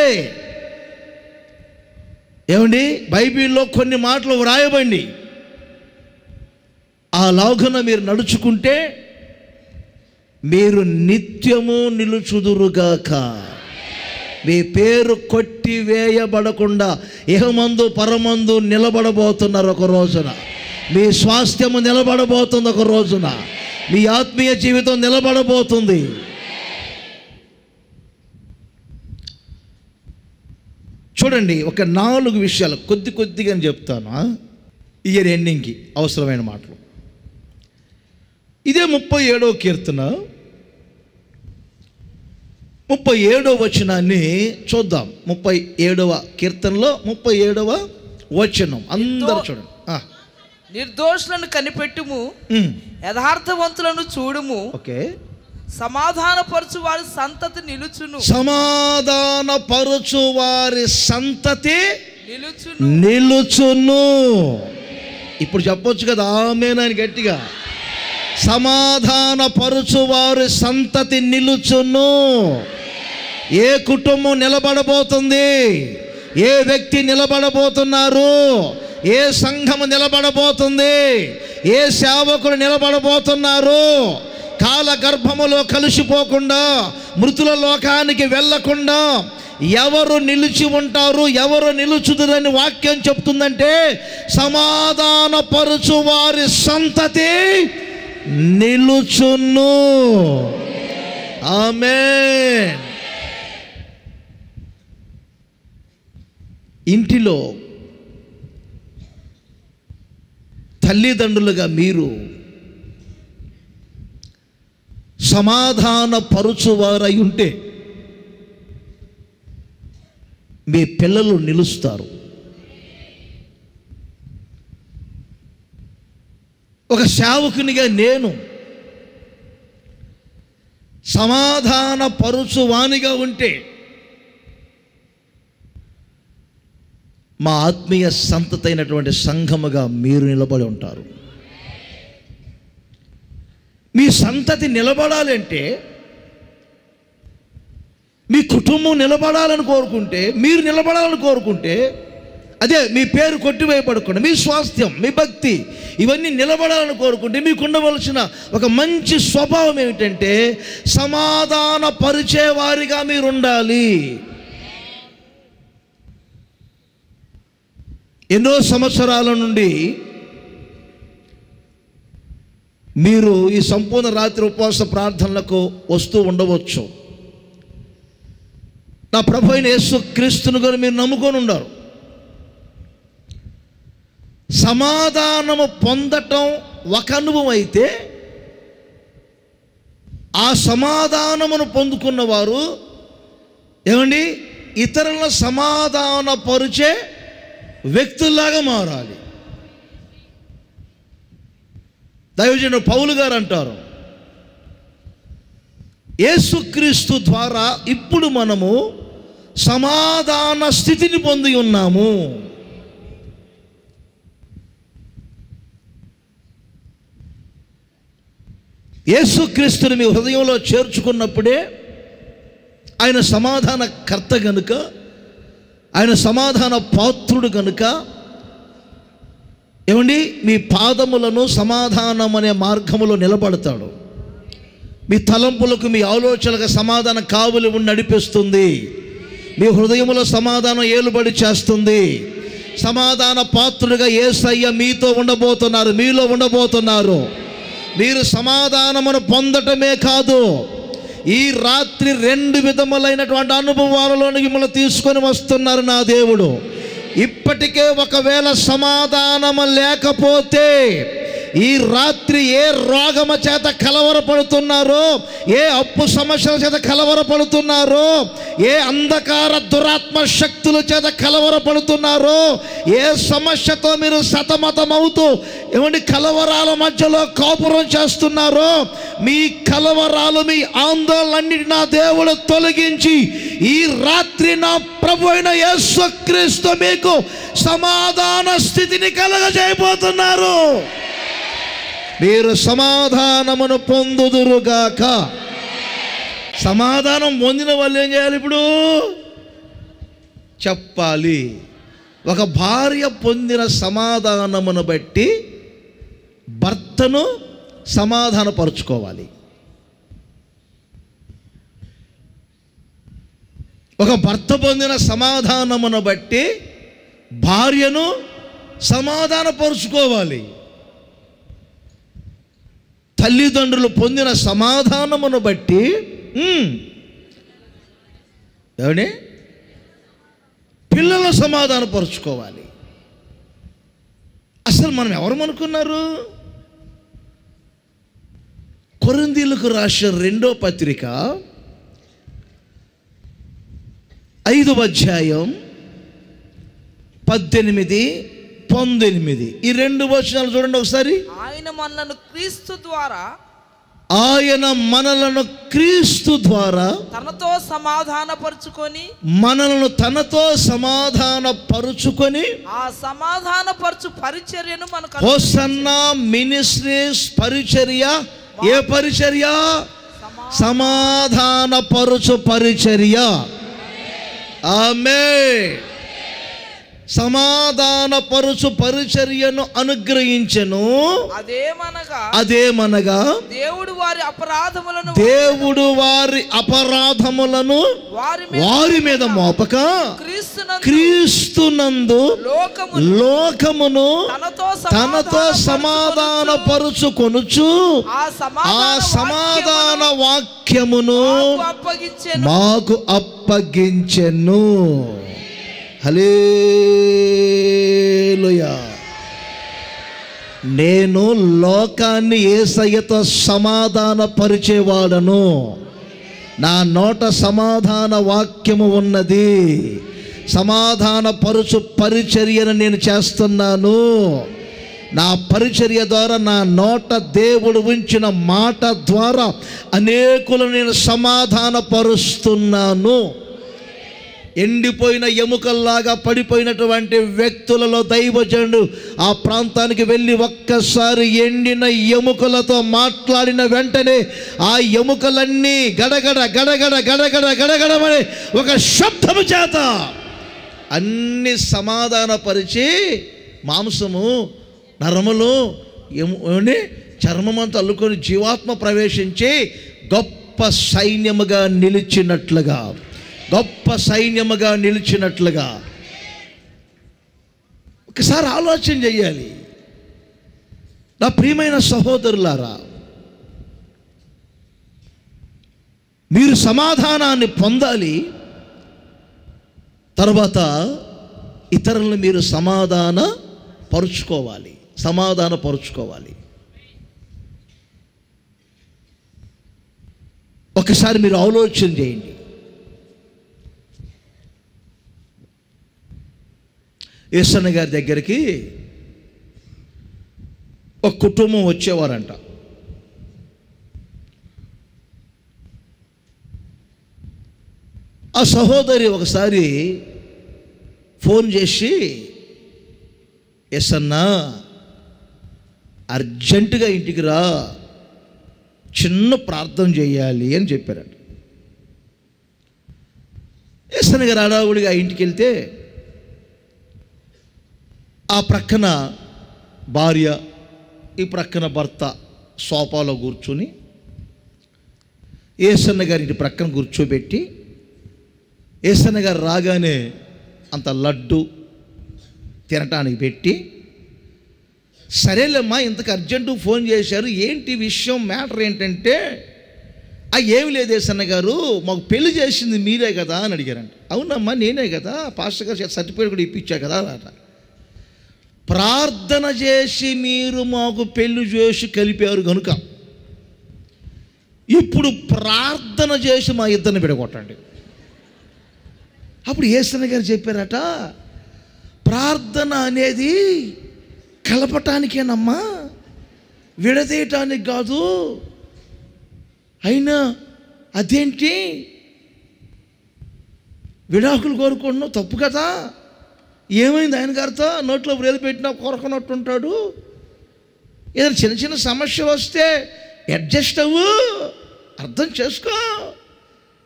ఏమండి, బైబిల్లో కొన్ని మాటలు వ్రాయబండి. ఆ లాగున మీరు నడుచుకుంటే మీరు నిత్యము నిలుచుదురుగాక. మీ పేరు కొట్టి వేయబడకుండా ఇహమందు పరమందు నిలబడబోతున్నారు ఒక రోజున. మీ స్వాస్థ్యము నిలబడబోతుంది ఒక రోజున. మీ ఆత్మీయ జీవితం నిలబడబోతుంది. చూడండి, ఒక 4 విషయాలు కొద్దిగా చెప్తాను. ఇయర్ ఎండింగ్కి అవసరమైన మాటలు. ఇదే 37వ కీర్తన 37వ వచనాన్ని చూద్దాం. 37వ కీర్తనలో 37వ వచనం అందరూ చూడండి. నిర్దోషులను కనిపెట్టుము, యథార్థవంతులను చూడుము. ఓకే. సమాధానపరచు వారి సంతతి నిలుచును. సమాధానపరచు వారి సంతతి నిలుచును. ఇప్పుడు చెప్పొచ్చు కదా ఆమేన్ గట్టిగా. సమాధానపరచు వారి సంతతి నిలుచును. ఏ కుటుంబం నిలబడబోతుంది? ఏ వ్యక్తి నిలబడబోతున్నారు? ఏ సంఘము నిలబడబోతుంది? ఏ సేవకులు నిలబడబోతున్నారు? కాల గర్భములో కలిసిపోకుండా, మృతుల లోకానికి వెళ్ళకుండా ఎవరు నిలిచి ఉంటారు, ఎవరు నిలుచుదురని వాక్యం చెప్తుందంటే, సమాధానపరచు వారి సంతతి నిలుచును. ఆమేన్. ఇంటిలో తల్లిదండ్రులుగా మీరు సమాధానపరచువారై ఉంటే మీ పిల్లలు నిలుస్తారు. ఒక సేవకునిగా నేను సమాధానపరచువానిగా ఉంటే మా ఆత్మీయ సంతతి అయినటువంటి సంఘముగా మీరు నిలబడి ఉంటారు. మీ సంతతి నిలబడాలంటే, మీ కుటుంబం నిలబడాలని కోరుకుంటే, మీరు నిలబడాలని కోరుకుంటే, అదే మీ పేరు కొట్టివేయబడకుండా మీ స్వాస్థ్యం, మీ భక్తి ఇవన్నీ నిలబడాలని కోరుకుంటే మీకు ఉండవలసిన ఒక మంచి స్వభావం ఏమిటంటే సమాధాన పరిచేవారిగా మీరు ఉండాలి. ఎన్నో సంవత్సరాల నుండి మీరు ఈ సంపూర్ణ రాత్రి ఉపవాస ప్రార్థనలకు వస్తూ ఉండవచ్చు. నా ప్రభు అయిన యేసు క్రీస్తును గారు మీరు నమ్ముకొని ఉన్నారు. సమాధానము పొందటం ఒక అనుభవం అయితే, ఆ సమాధానమును పొందుకున్నవారు ఏమండి ఇతరులను సమాధానపరిచే వ్యక్తుల్లాగా మారాలి. దైవజనుడు పౌలు గారు అంటారు, యేసుక్రీస్తు ద్వారా ఇప్పుడు మనము సమాధాన స్థితిని పొంది ఉన్నాము. యేసుక్రీస్తుని మీ హృదయంలో చేర్చుకున్నప్పుడే ఆయన సమాధాన కర్త గనుక, ఆయన సమాధాన పాత్రుడు గనుక ఏమండి మీ పాదములను సమాధానం అనే మార్గములో నిలబడతాడు. మీ తలంపులకు, మీ ఆలోచనలకు సమాధాన కావులు ఉండి నడిపిస్తుంది. మీ హృదయములో సమాధానం ఏలుబడి చేస్తుంది. సమాధాన పాత్రుడిగా యేసయ్య మీతో ఉండబోతున్నారు, మీలో ఉండబోతున్నారు. మీరు సమాధానమును పొందటమే కాదు, ఈ రాత్రి 2 విధములైనటువంటి అనుభవాలలో మిమ్మల్ని తీసుకొని వస్తున్నారు నా దేవుడు. ఇప్పటికే ఒకవేళ సమాధానము లేకపోతే, ఈ రాత్రి ఏ రోగము చేత కలవరపడుతున్నారో, ఏ అప్పు సమస్యల చేత కలవరపడుతున్నారో, ఏ అంధకార దురాత్మ శక్తుల చేత కలవరపడుతున్నారో, ఏ సమస్యతో మీరు సతమతమవుతూ ఏమంటే కలవరాల మధ్యలో కాపురం చేస్తున్నారో, మీ కలవరాలు, మీ ఆందోళనన్నిటి నా దేవుడు తొలగించి ఈ రాత్రి నా ప్రభు అయిన యేసుక్రీస్తు మీకు సమాధాన స్థితిని కలగజేయబోతున్నారు. మీరు సమాధానమును పొందుదురుగాక. సమాధానం పొందిన వాళ్ళు ఏం చేయాలి? ఇప్పుడు చెప్పాలి. ఒక భార్య పొందిన సమాధానమును బట్టి భర్తను సమాధానపరుచుకోవాలి. ఒక భర్త పొందిన సమాధానమును బట్టి భార్యను సమాధానపరుచుకోవాలి. తల్లిదండ్రులు పొందిన సమాధానమును బట్టి ఏమండి పిల్లలను సమాధానపరుచుకోవాలి. అసలు మనం ఎవరమనుకున్నారు? కొరింథీయులకు రాసిన 2వ పత్రిక 5వ అధ్యాయం 18, 19 ఈ 2 వచనాలు చూడండి ఒకసారి. ఆయన మనలను క్రీస్తు ద్వారా, ఆయన మనలను క్రీస్తు ద్వారా తనతో సమాధానపరుచుకొని, మనలను తనతో సమాధానపరుచుకొని, ఆ సమాధానపరచు పరిచర్యను మనకు హోసన్నా మినిస్ట్రీస్ పరిచర్య. ఏ పరిచర్య? సమాధానపరుచు పరిచర్య. ఆమేన్. సమాధానపరుచు పరిచర్యను అనుగ్రహించెను. అదేమనగా దేవుడు వారి అపరాధములను వారి మీద మోపక క్రీస్తునందు లోకమును తనతో సమాధానపరుచుకొనుచు ఆ సమాధాన వాక్యమును మాకు అప్పగించెను. హల్లెలూయా. నేను లోకాన్ని యేసయ్యతో సమాధానపరిచేవాడను. నా నోట సమాధాన వాక్యము ఉన్నది. సమాధానపరుచు పరిచర్యను నేను చేస్తున్నాను. నా పరిచర్య ద్వారా, నా నోట దేవుడు ఉంచిన మాట ద్వారా అనేకులను నేను సమాధానపరుస్తున్నాను. ఎండిపోయిన ఎముకల్లాగా పడిపోయినటువంటి వ్యక్తులలో దైవజనుడు ఆ ప్రాంతానికి వెళ్ళి ఒక్కసారి ఎండిన ఎముకలతో మాట్లాడిన వెంటనే ఆ ఎముకలన్నీ గడగడ గడగడ గడగడ గడగడమని ఒక శబ్దము చేత అన్ని సమాధానపరిచి మాంసము, నరములు, చర్మమంతా అల్లుకొని జీవాత్మ ప్రవేశించి గొప్ప సైన్యముగా నిలిచినట్లుగా, గొప్ప సైన్యముగా నిలిచినట్లుగా. ఒకసారి ఆలోచన చెయ్యాలి నా ప్రియమైన సహోదరులారా. మీరు సమాధానాన్ని పొందాలి. తర్వాత ఇతరులను మీరు సమాధానపరుచుకోవాలి. ఒకసారి మీరు ఆలోచన చేయండి. యేసన్న గారి దగ్గరికి ఒక కుటుంబం వచ్చేవారంట. ఆ సహోదరి ఒకసారి ఫోన్ చేసి, యేసన్న అర్జెంటుగా ఇంటికి రా, చిన్న ప్రార్థన చేయాలి అని చెప్పారట. యేసన్న గారు అడావుడిగా ఇంటికి వెళ్తే ఆ ప్రక్కన భార్య, ఈ ప్రక్కన భర్త సోఫాలో కూర్చుని యేసన్న గారి ప్రక్కన కూర్చోబెట్టి, యేసన్న గారు రాగానే అంత లడ్డు తినటానికి పెట్టి, సరేలేమ్మా ఇంతకు అర్జెంటు ఫోన్ చేశారు, ఏంటి విషయం, మ్యాటర్ ఏంటంటే, ఏమి లేదు యేసన్న గారు, మాకు పెళ్లి చేసింది మీరే కదా అని అడిగారంట. అవునమ్మా నేనే కదా, పాస్టర్ గారు సర్టిఫికేట్ కూడా ఇప్పించా కదా అట. ప్రార్థన చేసి మీరు మాకు పెళ్లి చేసి కలిపారు కనుక ఇప్పుడు ప్రార్థన చేసి మా ఇద్దరిని విడగొట్టండి. అప్పుడు యేసన్న గారు చెప్పారట, ప్రార్థన అనేది కలపటానికేనమ్మా, విడదీయటానికి కాదు. అయినా అదేంటి, విడాకులు కోరుకోవడం తప్పు కదా, ఏమైంది ఆయన గారితో, నోట్లో వేలు పెట్టినా కొరకనట్టుంటాడు, ఏదైనా చిన్న చిన్న సమస్యలు వస్తే అడ్జస్ట్ అవ్వు, అర్థం చేసుకో,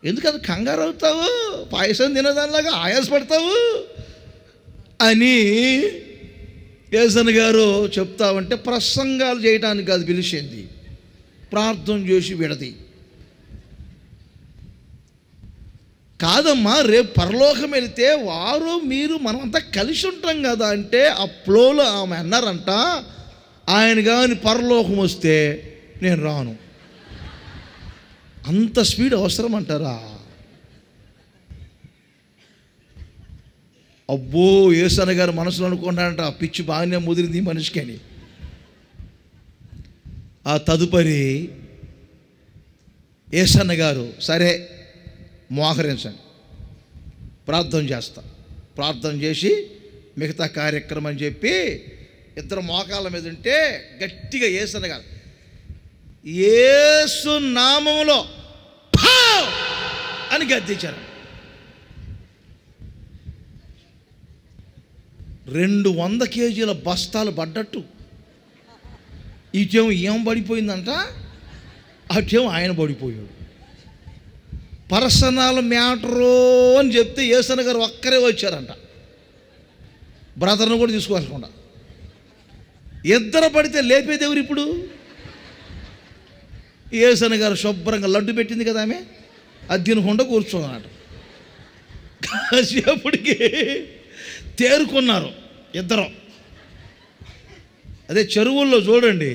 ఎందుకంటే కంగారు అవుతావు, పాయసం తినేదానిలాగా ఆయాసపడతావు అని యేసన్న గారు చెప్తామంటే ప్రసంగాలు చేయడానికి కాదు పిలిచింది, ప్రార్థన చేసి విడది. కాదమ్మా రేపు పరలోకం వెళితే వారు మీరు మనమంతా కలిసి ఉంటాం కదా అంటే, ఆ ఫ్లోలో ఆమె అన్నారంట, ఆయన కానీ పరలోకం వస్తే నేను రాను. అంత స్పీడ్ అవసరం అంటారా? అబ్బో యేసన్న గారు మనసులో అనుకున్నాడంట, ఆ పిచ్చి బాగానే ముదిరింది మనిషికి అని. ఆ తదుపరి యేసన్న గారు సరే మోహరించండి, ప్రార్థన చేస్తా, ప్రార్థన చేసి మిగతా కార్యక్రమం అని చెప్పి ఇద్దరు మోకాళ్ళ మీద ఉంటే గట్టిగా యేసన్న గారు యేసు నామములో అని గద్దించారు. 200 కేజీల బస్తాలు పడ్డట్టు, ఇటేమో ఏం పడిపోయిందంట, అటేమో ఆయన పడిపోయాడు. పర్సనల్ మ్యాటరు అని చెప్తే యేసన్న గారు ఒక్కరే వచ్చారంట, బ్రదర్ను కూడా తీసుకోవాలకుండా. ఇద్దరు పడితే లేపేది ఎవరు ఇప్పుడు? యేసన్న గారు శుభ్రంగా లడ్డు పెట్టింది కదా ఆమె, అది తినకుండా కూర్చోనమాట. కాసేపటికి తేరుకున్నారు ఇద్దరు. అదే చెరువుల్లో చూడండి,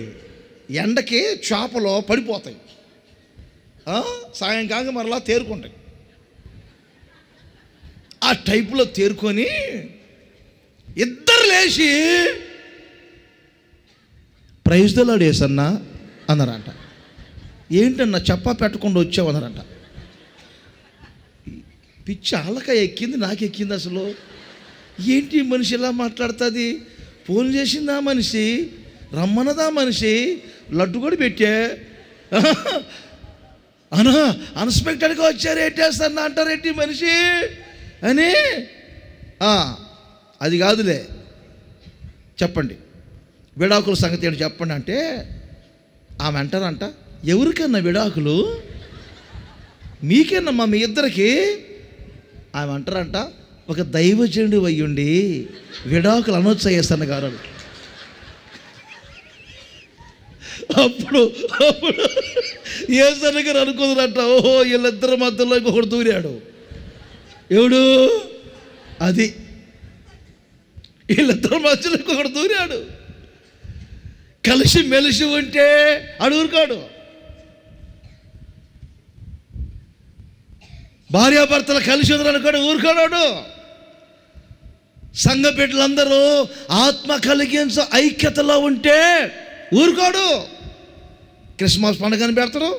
ఎండకి చేపలు పడిపోతాయి, సాయంకాలం మరలా తేరుకుంటాయి. ఆ టైపులో తేరుకొని ఇద్దరు లేచి ప్రైజ్ ది లార్డ్ యేసన్న అన్నారంట. ఏంటన్నా చెప్పా పెట్టకుండా వచ్చావన్నారంట. పిచ్చి అలక ఎక్కింది, నాకు ఎక్కింది. అసలు ఏంటి మనిషి ఇలా మాట్లాడుతుంది, ఫోన్ చేసిందా మనిషి, రమ్మన్నదా మనిషి, లడ్డు కూడా పెట్టా, అన్ఎక్స్పెక్టెడ్గా వచ్చారు, ఏంటేస్తాను అంటారేంటి మనిషి అని. అది కాదులే, చెప్పండి విడాకుల సంగతి ఏంటి చెప్పండి అంటే, ఆమె అంటారంట, ఎవరికన్నా విడాకులు, మీకేనమ్మా మీ ఇద్దరికి. ఆమె అంటారంట, ఒక దైవజనుడు అయ్యుండి విడాకులు అనొచ్చా యేసన్న గారు. అప్పుడు యేసన్న గారు అనుకుందంట, ఓహో వీళ్ళిద్దరి మధ్యలో ఇంకొకడు దూరాడు. ఎవడు? అది వీళ్ళిద్దరి మధ్యలో ఇంకొకడు దూరాడు. కలిసి మెలిసి ఉంటే అడుగురుకాడు. భార్యాభర్తలు కలిసి ఉందనుకోడు, ఊరుకోడు. సంఘ బిడ్డలందరూ ఆత్మ కలిగించ ఐక్యతలో ఉంటే ఊరుకోడు. క్రిస్మస్ పండుగని పెడతాడు,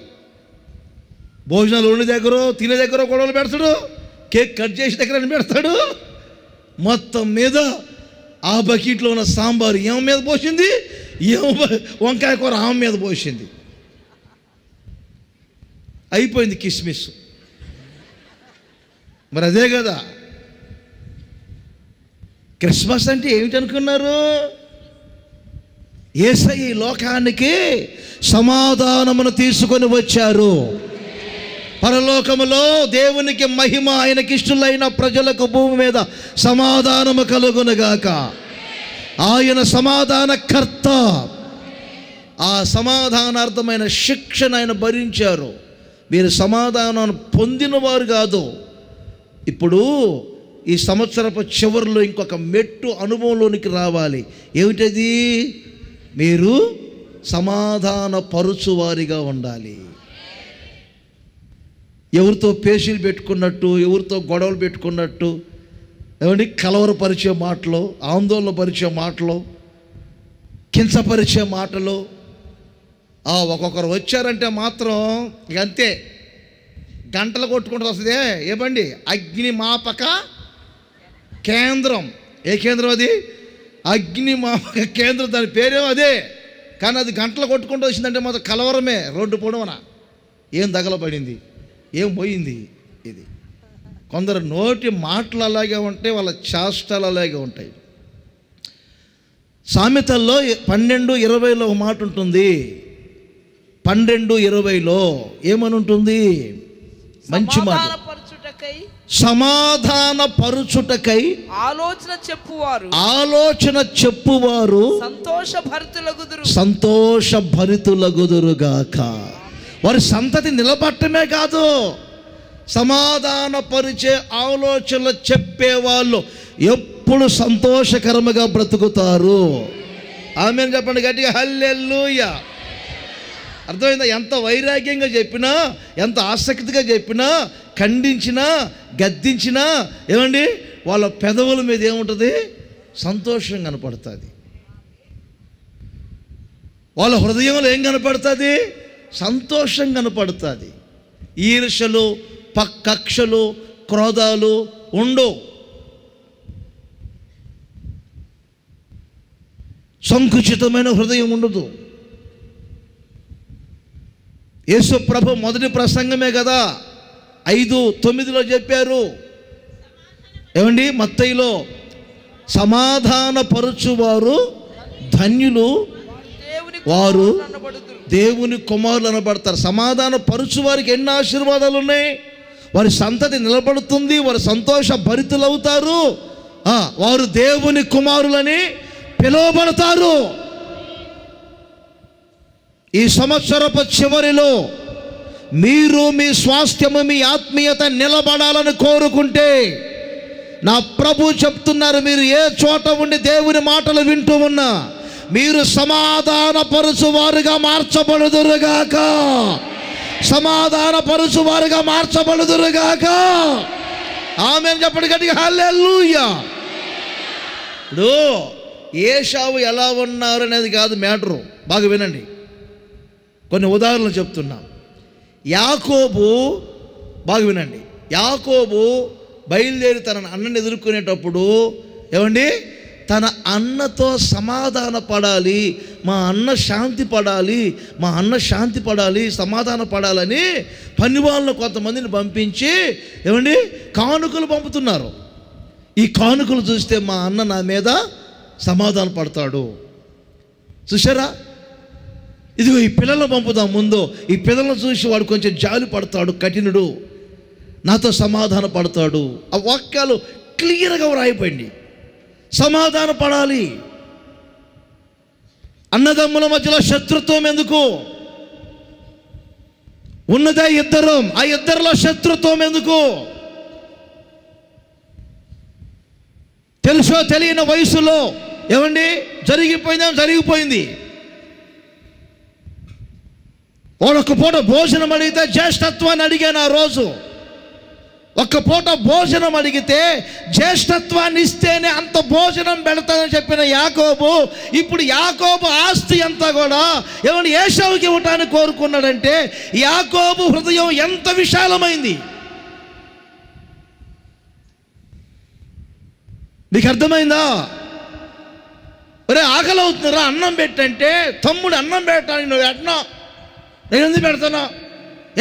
భోజనాలు ఉండే దగ్గర తినే దగ్గర గొడవలు పెడతాడు, కేక్ కట్ చేసే దగ్గర పెడతాడు. మొత్తం మీద ఆ బకెట్లో ఉన్న సాంబారు ఏమ మీద పోసింది, వంకాయ కూర ఆమె మీద పోసింది, అయిపోయింది కిస్మిస్. మరి అదే కదా క్రిస్మస్ అంటే ఏమిటనుకున్నారు? యేసయ్య ఈ లోకానికి సమాధానమును తీసుకొని వచ్చారు. పరలోకములో దేవునికి మహిమ, ఆయనకి ఇష్టలైన ప్రజలకు భూమి మీద సమాధానము కలుగునుగాక. ఆయన సమాధానకర్త. ఆ సమాధానార్థమైన శిక్షను ఆయన భరించారు. మీరు సమాధానాన్ని పొందినవారు కాదు. ఇప్పుడు ఈ సంవత్సరపు చివరిలో ఇంకొక మెట్టు అనుభవంలోనికి రావాలి. ఏమిటది? మీరు సమాధాన పరుచువారిగా ఉండాలి. ఎవరితో పేషీలు పెట్టుకున్నట్టు, ఎవరితో గొడవలు పెట్టుకున్నట్టు, ఏమండి కలవరపరిచే మాటలు, ఆందోళన పరిచే మాటలు, కించపరిచే మాటలు, ఒక్కొక్కరు వచ్చారంటే మాత్రం ఇక అంతే, గంటలు కొట్టుకుంటూ వస్తుంది. ఏమండి అగ్నిమాపక కేంద్రం. ఏ కేంద్రం అది? అగ్నిమాపక కేంద్రం, దాని పేరేమో అదే. కానీ అది గంటలు కొట్టుకుంటూ వచ్చిందంటే మాత్రం కలవరమే. రోడ్డు పొడవున ఏం దగలపడింది, ఏం పోయింది. ఇది కొందరు నోటి మాటలు అలాగే ఉంటాయి, వాళ్ళ చేష్టలు అలాగే ఉంటాయి. సామెతల్లో 12:20 ఒక మాట ఉంటుంది. 12:20 ఏమని ఉంటుంది? మంచి మాట. సమాధాన పరుచుటకై ఆలోచన చెప్పువారు సంతోషభరితులగుదురుగాక. వారి సంతతి నిలబట్టమే కాదు, సమాధాన పరిచే ఆలోచనలు చెప్పేవాళ్ళు ఎప్పుడు సంతోషకరముగా బ్రతుకుతారు. ఆమేన్ చెప్పండి గట్టిగా, హల్లెలూయా. అర్థమైందా? ఎంత వైరాగ్యంగా చెప్పినా, ఎంత ఆసక్తిగా చెప్పినా, ఖండించినా, గద్దించినా, ఏమండి వాళ్ళ పెదవుల మీద ఏముంటుంది? సంతోషం కనపడుతుంది. వాళ్ళ హృదయంలో ఏం కనపడుతుంది? సంతోషం కనపడుతుంది. ఈర్ష్యలు, కక్షలు, క్రోధాలు ఉండవు. సంకుచితమైన హృదయం ఉండదు. యేసు ప్రభు మొదటి ప్రసంగమే కదా 5:9 చెప్పారు. ఏమండి మత్తయిలో, సమాధాన పరుచువారు ధన్యులు, వారు దేవుని కుమారులు అనబడతారు. సమాధాన పరుచువారికి ఎన్ని ఆశీర్వాదాలు ఉన్నాయి. వారి సంతతి నిలబడుతుంది, వారు సంతోష భరితులవుతారు, వారు దేవుని కుమారులని పిలువబడతారు. ఈ సంవత్సరపు చివరిలో మీరు మీ స్వాస్థ్యము, మీ ఆత్మీయత నిలబడాలని కోరుకుంటే, నా ప్రభు చెప్తున్నారు, మీరు ఏ చోట ఉండి దేవుని మాటలు వింటూ ఉన్నా మీరు సమాధాన పరుచువారుగా మార్చబడుదురుగాక. సమాధాన పరుచువారుగా మార్చబడుదురుగాక. ఆమేన్ చెప్పండి గట్టిగా, హల్లెలూయా. ఇప్పుడు ఏశావు ఎలా ఉన్నారు అనేది కాదు మ్యాటరు. బాగా వినండి, కొన్ని ఉదాహరణలు చెప్తున్నా. యాకోబు, బాగా వినండి, యాకోబు బయలుదేరి తన అన్నని ఎదుర్కొనేటప్పుడు ఏమండి తన అన్నతో సమాధాన పడాలి, మా అన్న శాంతి పడాలి, మా అన్న శాంతి పడాలి, సమాధాన పడాలని పని వాళ్ళను కొంతమందిని పంపించి ఏమండి కానుకలు పంపుతున్నారు. ఈ కానుకలు చూస్తే మా అన్న నా మీద సమాధాన పడతాడు. చూసారా? ఇదిగో ఈ పిల్లలను పంపుదాం ముందు, ఈ పిల్లలను చూసి వాడు కొంచెం జాలి పడతాడు, కఠినుడు, నాతో సమాధాన పడతాడు. ఆ వాక్యాలు క్లియర్గా వ్రాయబడి సమాధాన పడాలి. అన్నదమ్ముల మధ్యలో శత్రుత్వం ఎందుకు? ఉన్నదే ఇద్దరం, ఆ ఇద్దరిలో శత్రుత్వం ఎందుకు? తెలుసో తెలియని వయసులో ఏమండి జరిగిపోయింది. ఒక్క పూట భోజనం అడిగితే జ్యేష్ఠత్వాన్ని అడిగాను ఆ రోజు. ఒక్క పూట భోజనం అడిగితే జ్యేష్ఠత్వాన్ని ఇస్తేనే అంత భోజనం పెడతానని చెప్పిన యాకోబు, ఇప్పుడు యాకోబు ఆస్తి అంతా కూడా ఏమన్నా ఏశావుకి ఇవ్వటానికి కోరుకున్నాడంటే యాకోబు హృదయం ఎంత విశాలమైంది. మీకు అర్థమైందా? ఒరే ఆకలి అవుతుందిరా, అన్నం పెట్టంటే తమ్ముడు అన్నం పెట్టాను, నువ్వు పెట్టినా నేను ఎందుకు పెడతానా,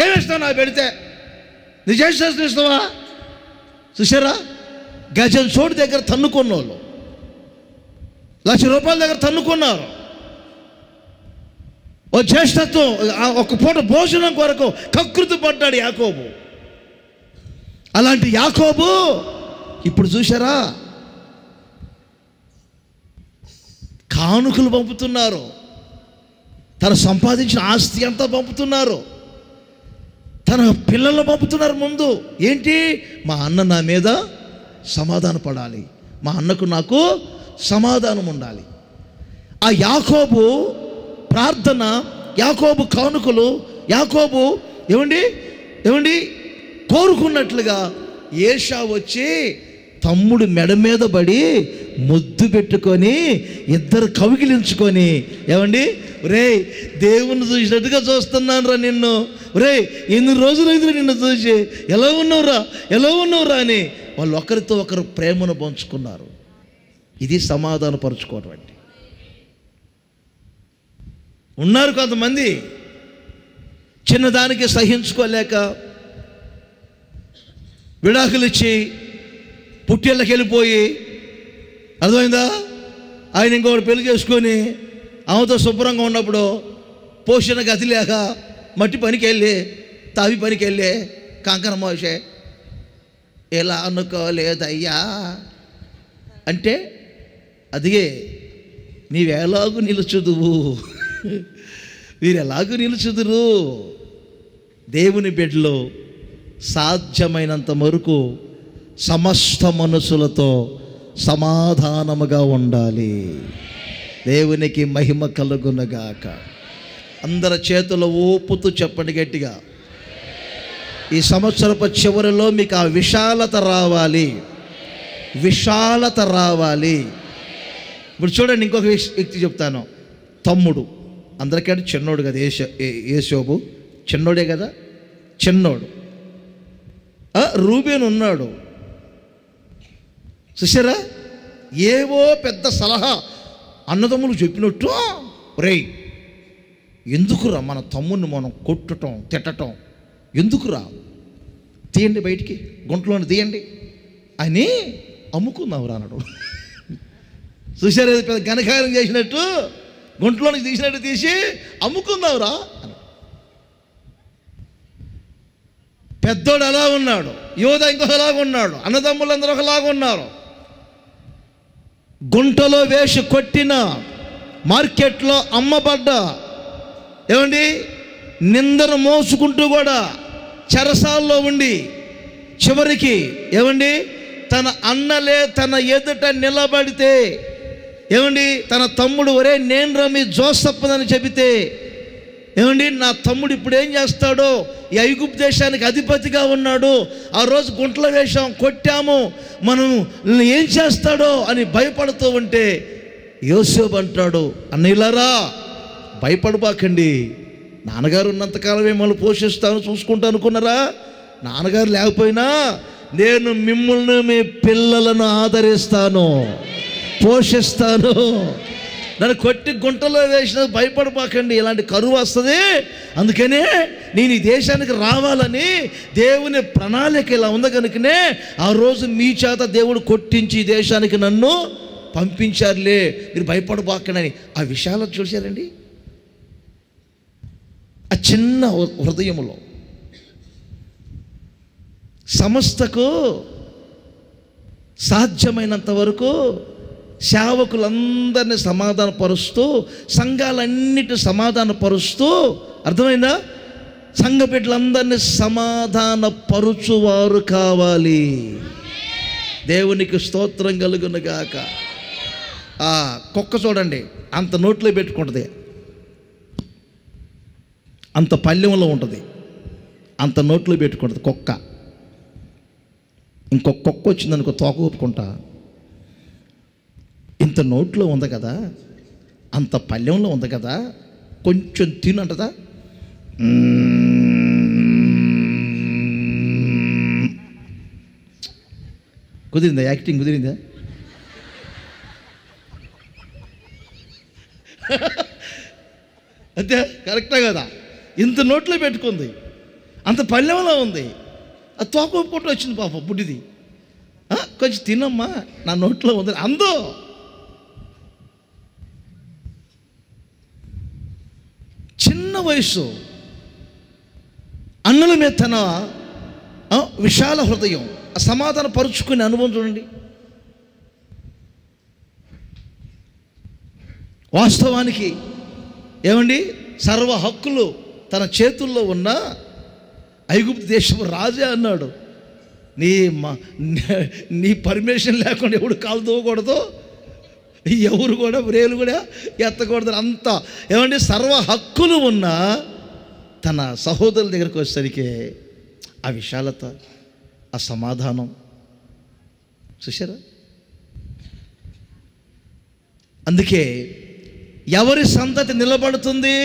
ఏమిస్తావు నాకు పెడితే, నీ జ్యేష్ఠత్వం ఇస్తావా? చూసారా? గజం చోటు దగ్గర తన్నుకున్న వాళ్ళు ₹1,00,000 దగ్గర తన్నుకున్నారు. ఓ జ్యేష్ఠత్వం, ఒక పూట భోజనం కొరకు కకృతి పడ్డాడు యాకోబు. అలాంటి యాకోబు ఇప్పుడు చూసారా కానుకలు పంపుతున్నారు, తను సంపాదించిన ఆస్తి అంతా పంపుతున్నారు, తన పిల్లలు పంపుతున్నారు. ముందు ఏంటి? మా అన్న నా మీద సమాధాన పడాలి, మా అన్నకు నాకు సమాధానం ఉండాలి. ఆ యాకోబు ప్రార్థన, యాకోబు కానుకలు, యాకోబు ఏమండి కోరుకున్నట్లుగా ఏషావు వచ్చి తమ్ముడు మెడ మీద పడి ముద్దు పెట్టుకొని ఇద్దరు కవిగిలించుకొని, రే దేవుణ్ణి చూసినట్టుగా చూస్తున్నాను రా నిన్ను, రే ఎన్ని రోజులైంది నిన్ను చూసి, ఎలా ఉన్నావురా అని వాళ్ళు ఒకరితో ఒకరు ప్రేమను పంచుకున్నారు. ఇది సమాధానపరుచుకోవడం అంటే. ఉన్నారు కొంతమంది చిన్నదానికి సహించుకోలేక విడాకులు ఇచ్చి పుట్టిళ్ళకి వెళ్ళిపోయి, అర్థమైందా, ఆయన ఇంకొకటి పెళ్లి చేసుకొని ఆమెతో శుభ్రంగా ఉన్నప్పుడు పోషణ గతి లేక మట్టి పనికి వెళ్ళి, తావి పనికి వెళ్ళి కంకర మోసే ఎలా అనుకోలేదయ్యా అంటే, అదిగే నీవెలాగూ నిలుచుదువు, వీరెలాగూ నిలుచుదురు. దేవుని బిడ్డలో సాధ్యమైనంత వరకు సమస్త మనసులతో సమాధానముగా ఉండాలి. దేవునికి మహిమ కలుగునగాక. అందరి చేతుల ఊపుతూ చెప్పండి గట్టిగా, ఈ సంవత్సరపు చివరిలో మీకు ఆ విశాలత రావాలి. ఇప్పుడు చూడండి, ఇంకొక వ్యక్తి చెప్తాను. తమ్ముడు అందరికంటే చిన్నోడు కదా, యేషోబు చిన్నోడే కదా, చిన్నోడు. రూబేను ఉన్నాడు. చూసారా, ఏవో పెద్ద సలహా అన్నదమ్ములు చెప్పినట్టు, రేయ్ ఎందుకురా మన తమ్ముడిని మనం కొట్టటం తిట్టటం, ఎందుకురా, తీయండి బయటికి, గుంటలోని తీయండి అని అమ్ముకుందాంరా అన్నాడు. చూసారా, పెద్ద ఘనకార్యం చేసినట్టు గుంటలోనికి తీసినట్టు తీసి అమ్ముకుందాంరా. పెద్దోడు అలా ఉన్నాడు, యోధ ఇంకొకలాగా ఉన్నాడు, అన్నదమ్ములందరూ ఒకలాగా ఉన్నారు. గుంటలో వేసి కొట్టిన, మార్కెట్లో అమ్మబడ్డ, నిందను మోసుకుంటూ కూడా చెరసాల్లో ఉండి చివరికి తన అన్నలే తన ఎదుట నిలబడితే, తన తమ్ముడు ఒరే నేను రమి జోసఫ్ అని చెబితే, నా తమ్ముడు ఇప్పుడు ఏం చేస్తాడో, ఈ ఐగుప్తు దేశానికి అధిపతిగా ఉన్నాడు, ఆ రోజు గుంటల వేషం కొట్టాము, మనం ఏం చేస్తాడో అని భయపడుతూ ఉంటే యోసేపు అంటాడు, అన్నయ్యలారా భయపడబాకండి, నాన్నగారు ఉన్నంతకాలం మిమ్మల్ని పోషిస్తాను చూసుకుంటా అనుకున్నారా, నాన్నగారు లేకపోయినా నేను మిమ్మల్ని మీ పిల్లలను ఆదరిస్తాను, పోషిస్తాను, నన్ను కొట్టి గుంటలో వేసిన భయపడబాకండి, ఇలాంటి కరువు వస్తుంది, అందుకనే నేను ఈ దేశానికి రావాలని దేవుని ప్రణాళిక ఇలా ఉంది కనుకనే ఆ రోజు మీ చేత దేవుడు కొట్టించి ఈ దేశానికి నన్ను పంపించారులే, మీరు భయపడబాకండి. ఆ విషయాలు చూశారండి, ఆ చిన్న హృదయంలో సంస్థకు సాధ్యమైనంత వరకు సేవకులందరినీ సమాధానపరుస్తూ, సంఘాలన్నిటి సమాధానపరుస్తూ, అర్థమైందా, సంఘ బిడ్డలందరినీ సమాధానపరుచువారు కావాలి. దేవునికి స్తోత్రం కలుగునుగాక. కుక్క చూడండి, అంత నోట్లో పెట్టుకుంటుంది, అంత పళ్ళెంలో ఉంటుంది, అంత నోట్లో పెట్టుకుంటుంది కుక్క. ఇంకొక కుక్క వచ్చిందనుకో తోక ఊపుకుంటా, ఇంత నోట్లో ఉంది కదా, అంత పళ్ళెంలో ఉంది కదా, కొంచెం తినంటదా, కుదిరిందా, యాక్టింగ్ కుదిరిందా? అంతే కరెక్టా కదా, ఇంత నోట్లో పెట్టుకుంది, అంత పళ్ళెంలో ఉంది, ఆ తోక ఊపుకుంటూ వచ్చింది పాప బుడ్డిది, కొంచెం తినమ్మా నా నోట్లో ఉంది అందో. చిన్న వయసు, అన్నుల మీద తన విశాల హృదయం, సమాధాన పరుచుకునే అనుభవం చూడండి. వాస్తవానికి సర్వ హక్కులు తన చేతుల్లో ఉన్న ఐగుప్తు దేశపు రాజే అన్నాడు, నీ పర్మిషన్ లేకుండా ఎవడు కాలు తోకూడదు, ఎవరు కూడా వ్రేలు కూడా ఎత్తకూడదు. అంతా ఏమంటే సర్వ హక్కులు ఉన్న తన సహోదరుల దగ్గరికి వచ్చేసరికి ఆ విశాలత, ఆ సమాధానం చూసారా? అందుకే ఎవరి సంతతి నిలబడుతుంది?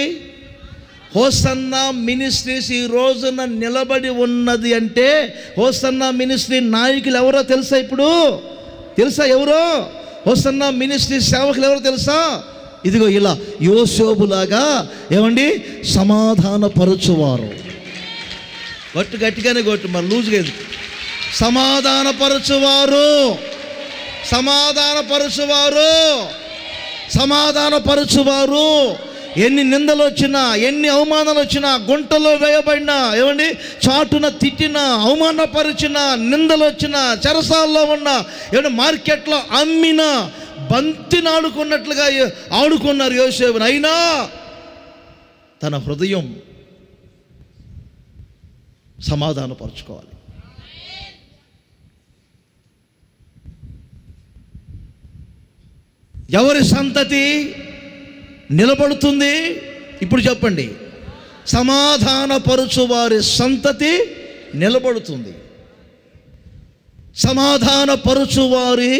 హోసన్నా మినిస్ట్రీస్ ఈ రోజున నిలబడి ఉన్నది అంటే హోసన్నా మినిస్ట్రీ నాయకులు ఎవరో తెలుసా? ఇప్పుడు తెలుసా ఎవరో? హోసన్నా మినిస్ట్రీ సేవకులు ఎవరో తెలుసా? ఇదిగో ఇలా యోసేపులాగా ఏమండి సమాధానపరచువారు. గట్టిగానే కొట్టు, మరి లూజ్గా ఎందుకు? సమాధానపరచువారు, సమాధానపరచువారు, సమాధానపరచువారు. ఎన్ని నిందలు వచ్చినా, ఎన్ని అవమానాలు వచ్చినా, గుంటలో వేయబడినా, ఏమండి చాటున తిట్టినా, అవమానపరిచినా, నిందలు వచ్చినా, చెరసాల్లో ఉన్నా, ఏమంటే మార్కెట్లో అమ్మినా, బంతిని ఆడుకున్నట్లుగా ఆడుకున్నారు యోసేపుని. అయినా తన హృదయం సమాధానపరచుకోవాలి. ఎవరి సంతతి నిలబడుతుంది? ఇప్పుడు చెప్పండి. సమాధానపరచు వారి సంతతి నిలబడుతుంది. సమాధానపరచు వారి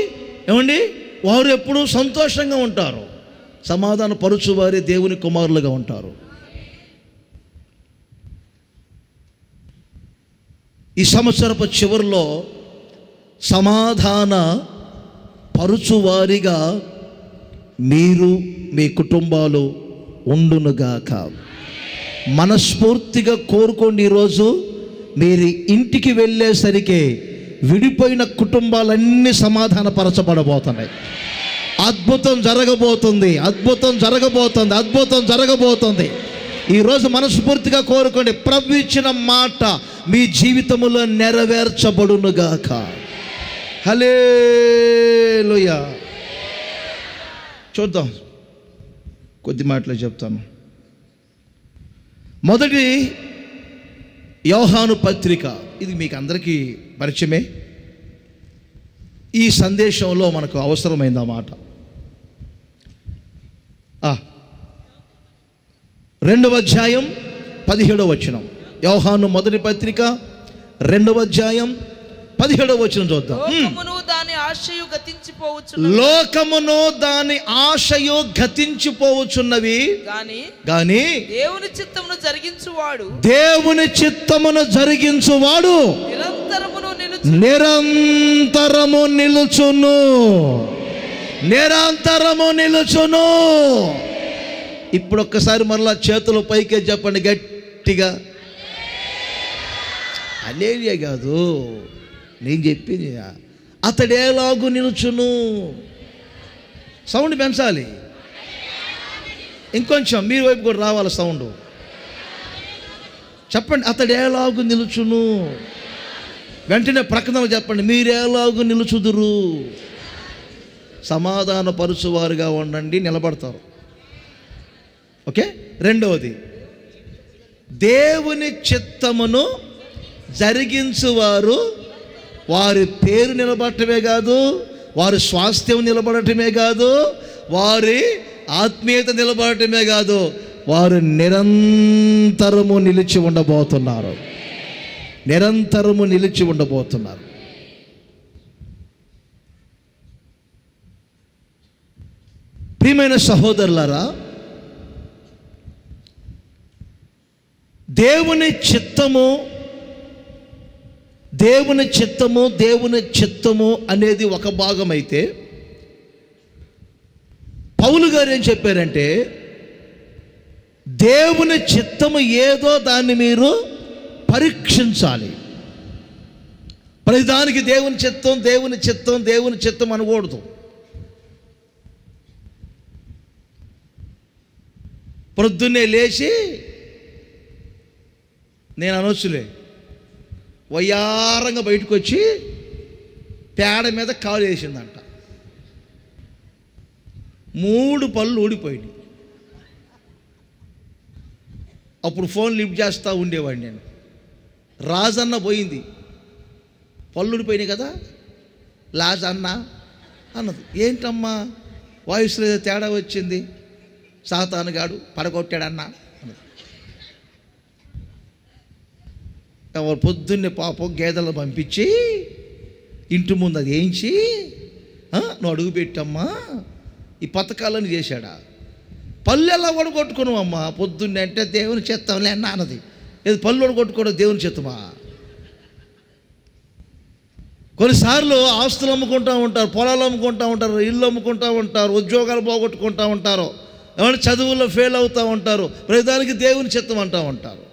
ఏమండి వారు ఎప్పుడూ సంతోషంగా ఉంటారు. సమాధానపరచు వారి దేవుని కుమారులుగా ఉంటారు. ఈ సంవత్సరపు చివరిలో సమాధాన పరుచువారిగా మీరు మీ కుటుంబాలు ఉండునుగాక. మనస్ఫూర్తిగా కోరుకోండి. ఈరోజు మీరు ఇంటికి వెళ్ళేసరికి విడిపోయిన కుటుంబాలన్నీ సమాధానపరచబడబోతున్నాయి. అద్భుతం జరగబోతుంది, అద్భుతం జరగబోతుంది, అద్భుతం జరగబోతుంది. ఈరోజు మనస్ఫూర్తిగా కోరుకోండి. ప్రభు ఇచ్చిన మాట మీ జీవితంలో నెరవేర్చబడునుగాక. హల్లెలూయా. చూద్దాం, కొద్ది మాటలు చెప్తాను. మొదటి యోహాను పత్రిక, ఇది మీకు అందరికీ పరిచయమే. ఈ సందేశంలో మనకు అవసరమైంది ఆ మాట. 2వ అధ్యాయం 17వ వచనం. యోహాను మొదటి పత్రిక 2వ అధ్యాయం 17వ వచనం చూద్దాం. లోకమును దాని ఆశయు గతించిపోవచ్చున్నవి గాని దేవుని చిత్తమును జరిగించువాడు నిరంతరము నిలుచును. ఇప్పుడు ఒక్కసారి మరలా చేతులు పైకే చెప్పండి గట్టిగా. హల్లెలూయా కాదు, నేను చెప్పింది. అతడేలాగు నిలుచును. సౌండ్ పెంచాలి, ఇంకొంచెం మీరు వైపు కూడా రావాలి సౌండ్. చెప్పండి, అతడేలాగు నిలుచును. వెంటనే ప్రకటనలు చెప్పండి, మీరేలాగు నిలుచుదురు. సమాధానపరుచువారుగా ఉండండి, నిలబడతారు. ఓకే. రెండవది, దేవుని చిత్తమును జరిగించువారు వారి పేరు నిలబడటమే కాదు, వారి స్వాస్థ్యం నిలబడటమే కాదు, వారి ఆత్మీయత నిలబడటమే కాదు, వారు నిరంతరము నిలిచి ఉండబోతున్నారు. నిరంతరము నిలిచి ఉండబోతున్నారు. ప్రియమైన సహోదరులారా, దేవుని చిత్తము అనేది ఒక భాగం అయితే, పౌలు గారు ఏం చెప్పారంటే, దేవుని చిత్తము ఏదో దాన్ని మీరు పరీక్షించాలి. ప్రతిదానికి దేవుని చిత్తం అనకూడదు. ప్రొద్దున్నే లేచి నేను అనొచ్చులే, వయ్యారంగా బయటకు వచ్చి పేడ మీద కాలు వేసిందంట. 3 పళ్ళు ఊడిపోయింది. అప్పుడు ఫోన్ లిఫ్ట్ చేస్తూ ఉండేవాడిని నేను. రాజన్న పోయింది, పళ్ళు ఊడిపోయినాయి కదా, లాజ్ అన్న అన్నది. ఏంటమ్మా వాయిస్లో ఏదో తేడా వచ్చింది, సాతానుగాడు పడగొట్టాడన్నా అన్నది. ఎవరు పొద్దున్నే పాపం గేదెలను పంపించి ఇంటి ముందు అది వేయించి నువ్వు అడుగు పెట్టమ్మా ఈ పథకాలను చేశాడా. పళ్ళు ఎలా ఒడగొట్టుకున్నావమ్మా పొద్దున్నే అంటే దేవుని చిత్తంలే అన్న అన్నది. ఏది పళ్ళు ఒడగొట్టుకోవడం దేవుని చిత్తమా? కొన్నిసార్లు ఆస్తులు అమ్ముకుంటూ ఉంటారు, పొలాలు అమ్ముకుంటూ ఉంటారు, ఇల్లు అమ్ముకుంటూ ఉంటారు, ఉద్యోగాలు పోగొట్టుకుంటూ ఉంటారు, ఏమైనా చదువుల్లో ఫెయిల్ అవుతూ ఉంటారు. ప్రతిదానికి దేవుని చిత్తం అంటూ ఉంటారు.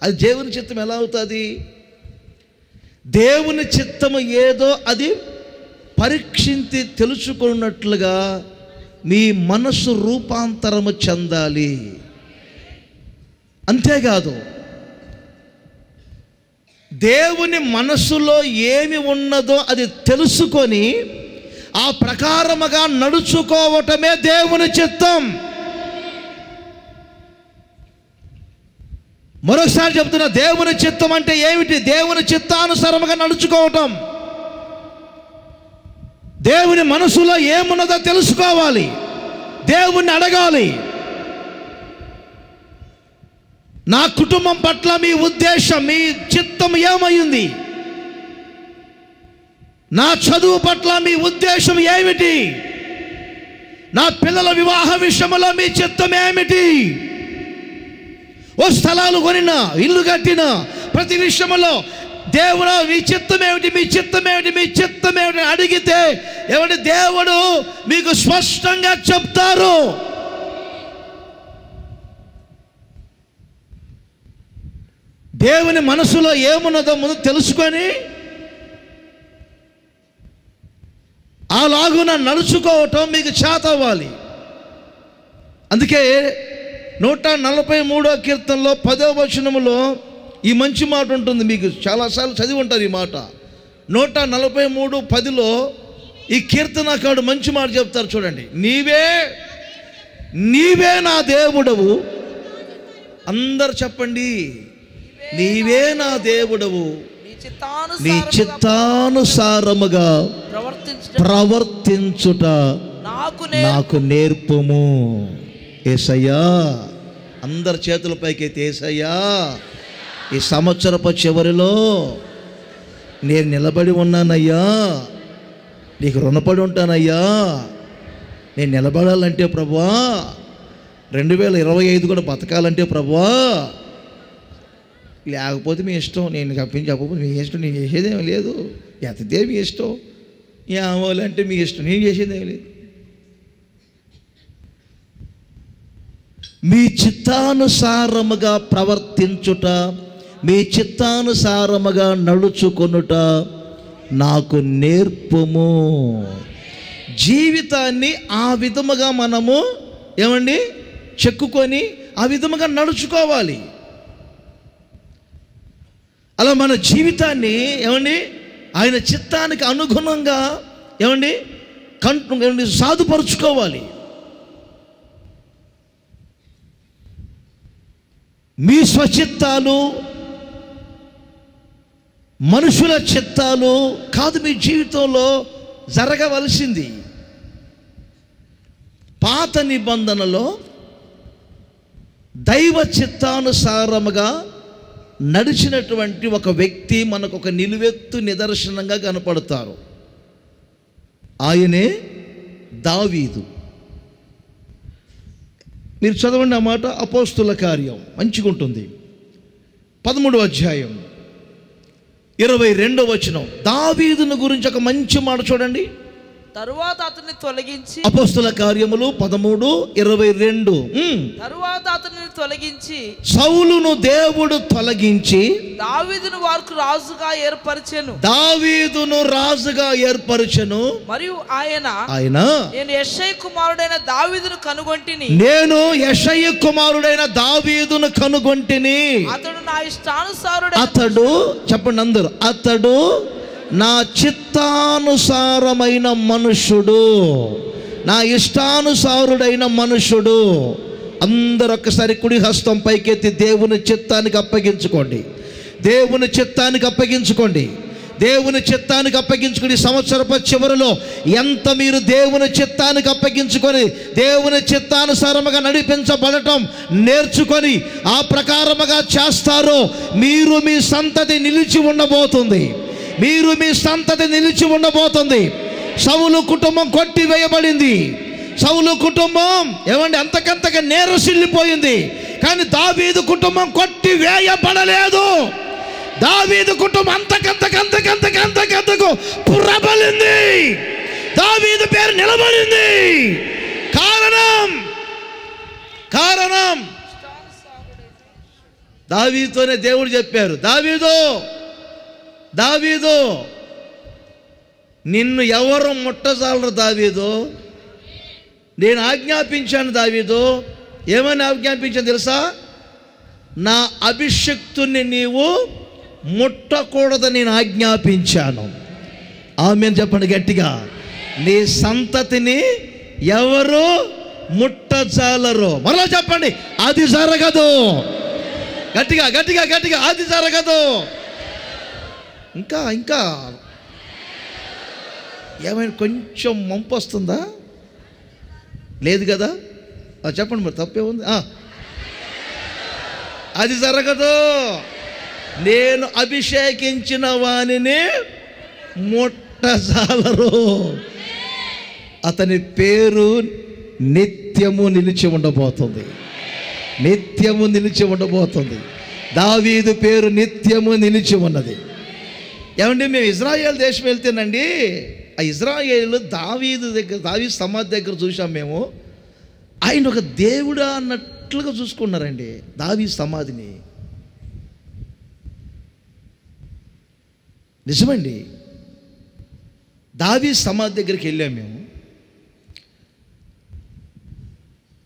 అది దేవుని చిత్తం ఎలా అవుతుంది? దేవుని చిత్తము ఏదో అది పరీక్షించి తెలుసుకున్నట్లుగా మీ మనసు రూపాంతరము చెందాలి. అంతేకాదు దేవుని మనసులో ఏమి ఉన్నదో అది తెలుసుకొని ఆ ప్రకారముగా నడుచుకోవటమే దేవుని చిత్తం. మరొకసారి చెప్తున్నా, దేవుని చిత్తం అంటే ఏమిటి? దేవుని చిత్తానుసారముగా నడుచుకోవటం. దేవుని మనసులో ఏమున్నదో తెలుసుకోవాలి, దేవుణ్ణి అడగాలి. నా కుటుంబం పట్ల మీ ఉద్దేశం, మీ చిత్తం ఏమైంది? నా చదువు పట్ల మీ ఉద్దేశం ఏమిటి? నా పిల్లల వివాహ విషయంలో మీ చిత్తం ఏమిటి? ఓ స్థలాలు కొనినా, ఇల్లు కట్టినా, ప్రతి విషయంలో దేవుడు మీ చిత్తం ఏమిటి, మీ చిత్తం ఏమిటి, మీ చిత్తం ఏమిటి అడిగితే ఏమిటి దేవుడు మీకు స్పష్టంగా చెప్తారు. దేవుని మనసులో ఏమున్నదో ముందు తెలుసుకొని అలాగున నడుచుకోవటం మీకు చేత అవ్వాలి. అందుకే 143వ కీర్తనలో 10వ వచనములో ఈ మంచి మాట ఉంటుంది. మీకు చాలాసార్లు చదివి ఉంటారు ఈ మాట. 143:10లో ఈ కీర్తనకారుడు మంచి మాట చెప్తారు చూడండి. నీవే నా దేవుడవు. అందరు చెప్పండి, నీవే నా దేవుడవు, నీ చిత్తానుసారముగా ప్రవర్తించుట నాకు నేర్పుము. యేసయ్యా, అందరి చేతుల పైకైతే యేసయ్యా, ఈ సంవత్సరపు చివరిలో నేను నిలబడి ఉన్నానయ్యా, నీకు రుణపడి ఉంటానయ్యా. నేను నిలబడాలంటే ప్రభువా, 2025 కూడా బతకాలంటే ప్రభువా, లేకపోతే మీ ఇష్టం, నేను కప్పించి చెప్పకపోతే మీ ఇష్టం, నేను చేసేదేమీ లేదు. ఎత్తదే మీ ఇష్టం, ఏమోలంటే మీ ఇష్టం, నేను చేసేదేమీ లేదు. మీ చిత్తానుసారముగా ప్రవర్తించుట, మీ చిత్తానుసారముగా నడుచుకొనుట నాకు నేర్పుము. జీవితాన్ని ఆ విధముగా మనము ఏమండి చెక్కుకొని ఆ విధముగా నడుచుకోవాలి. అలా మన జీవితాన్ని ఏమండి ఆయన చిత్తానికి అనుగుణంగా ఏమండి సాధుపరుచుకోవాలి. మీ స్వచిత్తాలు, మనుషుల చిత్తాలు కాదు మీ జీవితంలో జరగవలసింది. పాత నిబంధనలో దైవ చిత్తానుసారముగా నడిచినటువంటి ఒక వ్యక్తి మనకు ఒక నిలువెత్తు నిదర్శనంగా కనపడతారు. ఆయనే దావీదు. మీరు చదవండి ఆ మాట, అపోస్తుల కార్యం మంచిగా ఉంటుంది, 13వ అధ్యాయం 22వ వచనం. దావీదును గురించి ఒక మంచి మాట చూడండి. తరువాత అతన్ని తొలగించి, అపోస్తుల కార్యములు 13:22. తరువాత అతన్ని తొలగించి సౌలును దేవుడు తొలగించి దావీదును వారికి రాజుగా ఏర్పరిచెను. దావీదును రాజుగా ఏర్పరిచెను. మరియు ఆయన నేను యెషయి కుమారుడైన దావీదును కనుగొంటిని, నేను యెషయి కుమారుడైన దావీదును కనుగొంటిని. అతడు నా ఇష్టానుసారుడు. అతడు చెప్పండి అందరూ, అతడు నా చిత్తానుసారమైన మనుషుడు, నా ఇష్టానుసారుడైన మనుషుడు. అందరూ ఒక్కసారి కుడి హస్తం పైకెత్తి దేవుని చిత్తానికి అప్పగించుకోండి, దేవుని చిత్తానికి అప్పగించుకోండి, దేవుని చిత్తానికి అప్పగించుకుని సంవత్సరపు చివరిలో ఎంత మీరు దేవుని చిత్తానికి అప్పగించుకొని దేవుని చిత్తానుసారముగా నడిపించబడటం నేర్చుకొని ఆ ప్రకారముగా చేస్తారో మీరు మీ సంతతి నిలిచి ఉండబోతుంది. మీరు మీ సంతతి నిలిచి ఉండబోతుంది. సౌలు కుటుంబం కొట్టివేయబడింది. సౌలు కుటుంబం ఏమండి అంతకంతగా నేరసిల్లిపోయింది. కానీ దావీదు కుటుంబం కొట్టివేయబడలేదు. దావీదు కుటుంబం అంతకంతకు ప్రబలింది. దావీదు పేరు నిలబడింది. కారణం దావీదుతోనే దేవుడు చెప్పారు, దావీదు నిన్ను ఎవరు ముట్టజాలరు దావీదు, నేను ఆజ్ఞాపించాను. దావీదు ఏమని ఆజ్ఞాపించాను తెలుసా? నా అభిషక్తుని నీవు ముట్టకూడదని నేను ఆజ్ఞాపించాను. ఆమేన్ చెప్పండి గట్టిగా. నీ సంతతిని ఎవరు ముట్టజాలరు. మరలా చెప్పండి, అది జరగదు. గట్టిగా అది జరగదు. ఇంకా ఏమైనా కొంచెం మంపు వస్తుందా? లేదు కదా? చెప్పండి మరి, తప్పే ఉంది. అది జరగదు. నేను అభిషేకించిన వానిని ముట్టజాలరు. అతని పేరు నిత్యము నిలిచి ఉండబోతుంది. దావీదు పేరు నిత్యము నిలిచి ఉన్నది. ఏమండి, మేము ఇజ్రాయేల్ దేశం వెళ్తేనండి, ఆ ఇజ్రాయేలు దావీదు సమాధి దగ్గర చూసాం మేము. ఆయన ఒక దేవుడా అన్నట్లుగా చూసుకున్నారండి దావీదు సమాధిని. నిజమండి, దావీదు సమాధి దగ్గరికి వెళ్ళాం మేము.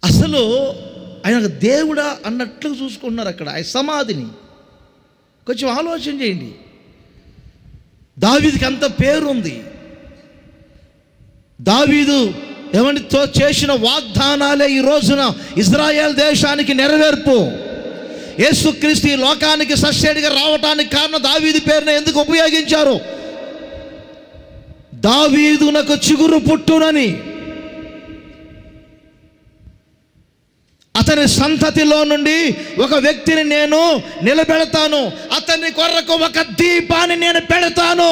అసలు ఆయన ఒక దేవుడా అన్నట్లుగా చూసుకుంటున్నారు అక్కడ ఆయన సమాధిని. కొంచెం ఆలోచన చేయండి. దావీదుకి అంత పేరుంది. దావీదు ఏమంటే చేసిన వాగ్దానాలే ఈ రోజున ఇజ్రాయెల్ దేశానికి నెరవేర్పు. యేసుక్రీస్తు ఈ లోకానికి సస్యుడిగా రావటానికి కారణం దావీదు పేరును ఎందుకు ఉపయోగించారు? దావీదునకు చిగురు పుట్టునని, అతని సంతతిలో నుండి ఒక వ్యక్తిని నేను నిలబెడతాను, అతని కొరకు ఒక దీపాన్ని నేను పెడతాను.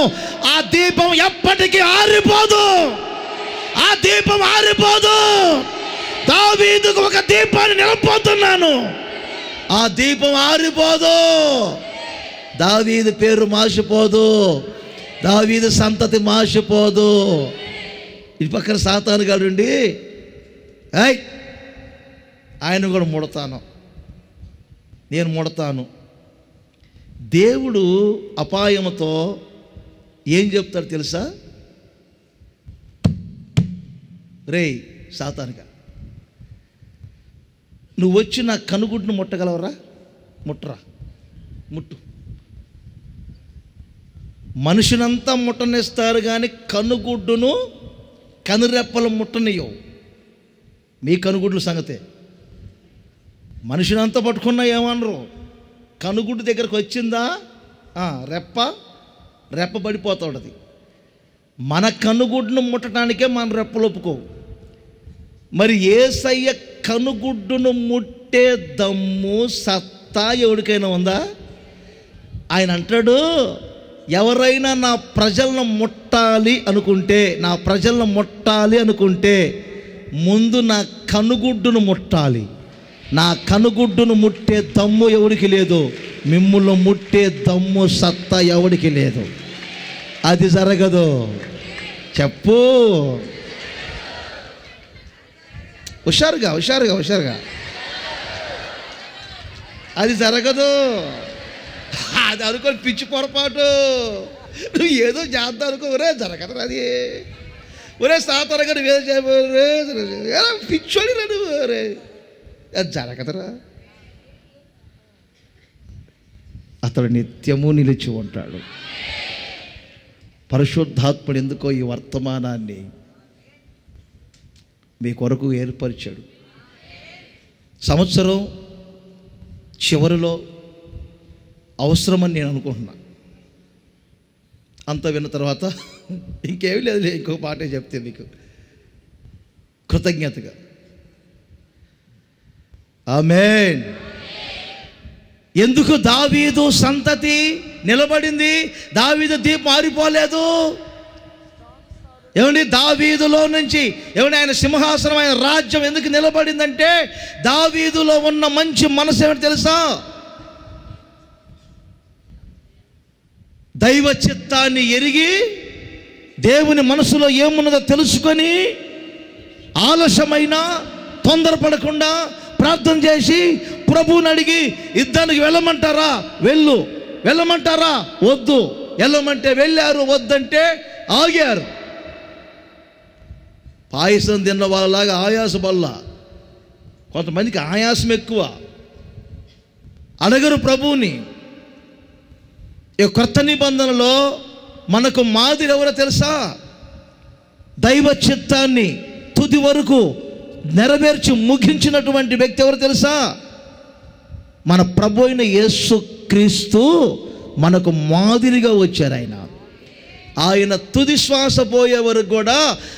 ఆ దీపం ఎప్పటికీ ఆరిపోదు. దావీదుకు ఒక దీపాన్ని నిలబోతున్నాను. ఆ దీపం ఆరిపోదు. దావీదు పేరు మాసిపోదు. దావీదు సంతతి మాసిపోదు. ఇటు పక్కన సాతాను గాడుండి ఆయన కూడా ముడతాను, నేను ముడతాను. దేవుడు అపాయంతో ఏం చెప్తాడు తెలుసా? రేయ్ సాతానుగా, నువ్వు వచ్చి నా కనుగుడ్డును ముట్టగలవరా? ముట్టు. మనుషునంతా ముట్టనిస్తారు కానీ కనుగుడ్డును కనురెప్పలు ముట్టనియవు. మీ కనుగుడ్ల సంగతే. మనుషులంతా పట్టుకున్నా ఏమనరు. కనుగుడ్డు దగ్గరకు వచ్చిందా రెప్ప పడిపోతూ ఉంటుంది. మన కనుగుడ్డును ముట్టడానికే మన రెప్పలు ఒప్పుకోవు. మరి యేసయ్య కనుగుడ్డును ముట్టే దమ్ము సత్తా ఎవరికైనా ఉందా? ఆయన అంటాడు, ఎవరైనా నా ప్రజలను ముట్టాలి అనుకుంటే ముందు నా కనుగుడ్డును ముట్టాలి. నా కనుగుడ్డును ముట్టే దమ్ము ఎవరికి లేదు. మిమ్ములను ముట్టే దమ్ము సత్తా ఎవరికి లేదు. అది జరగదు. చెప్పు హుషారుగా. అది జరగదు. అది అనుకోని పిచ్చి పొరపాటు. నువ్వు ఏదో చేద్దాం అనుకో, ఒరే జరగదు. అది ఒరే సాతానుగా నువ్వేదో చేయబోరే పిచ్చోడి నువ్వు, రే అది జరగదురా. అతడు నిత్యము నిలిచి ఉంటాడు. పరిశుద్ధాత్ముడు ఎందుకో ఈ వర్తమానాన్ని మీ కొరకు ఏర్పరిచాడు. సంవత్సరం చివరిలో అవసరమని నేను అనుకుంటున్నా. అంతా విన్న తర్వాత ఇంకేమీ లేదు, ఇంకో పాటే చెప్తే మీకు కృతజ్ఞతగా. ఆమేన్. ఎందుకు దావీదు సంతతి నిలబడింది? దావీదు దీపం ఆరిపోలేదు. ఏమండి, దావీదులో నుంచి ఏమండి ఆయన సింహాసనం, ఆయన రాజ్యం ఎందుకు నిలబడిందంటే దావీదులో ఉన్న మంచి మనసు ఏమిటి తెలుసా? దైవ చిత్తాన్ని ఎరిగి దేవుని మనసులో ఏమున్నదో తెలుసుకొని ఆలస్యమైన తొందరపడకుండా ప్రార్థన చేసి ప్రభువుని అడిగి, యుద్ధానికి వెళ్ళమంటారా వెళ్ళు, వెళ్ళమంటారా వద్దు, వెళ్ళమంటే వెళ్ళారు, వద్దంటే ఆగారు. పాయసం తిన్న వాళ్ళలాగా ఆయాస వల్ల కొంతమందికి ఆయాసం ఎక్కువ, అడగరు ప్రభువుని. ఈ కొత్త నిబంధనలో మనకు మాదిరి ఎవరో తెలుసా? దైవ చిత్తాన్ని తుది వరకు నెరవేర్చి ముగించినటువంటి వ్యక్తి ఎవరు తెలుసా? మన ప్రభు అయిన యేసుక్రీస్తు మనకు మాదిరిగా వచ్చారు. ఆయన తుది శ్వాస పోయే వరకు కూడా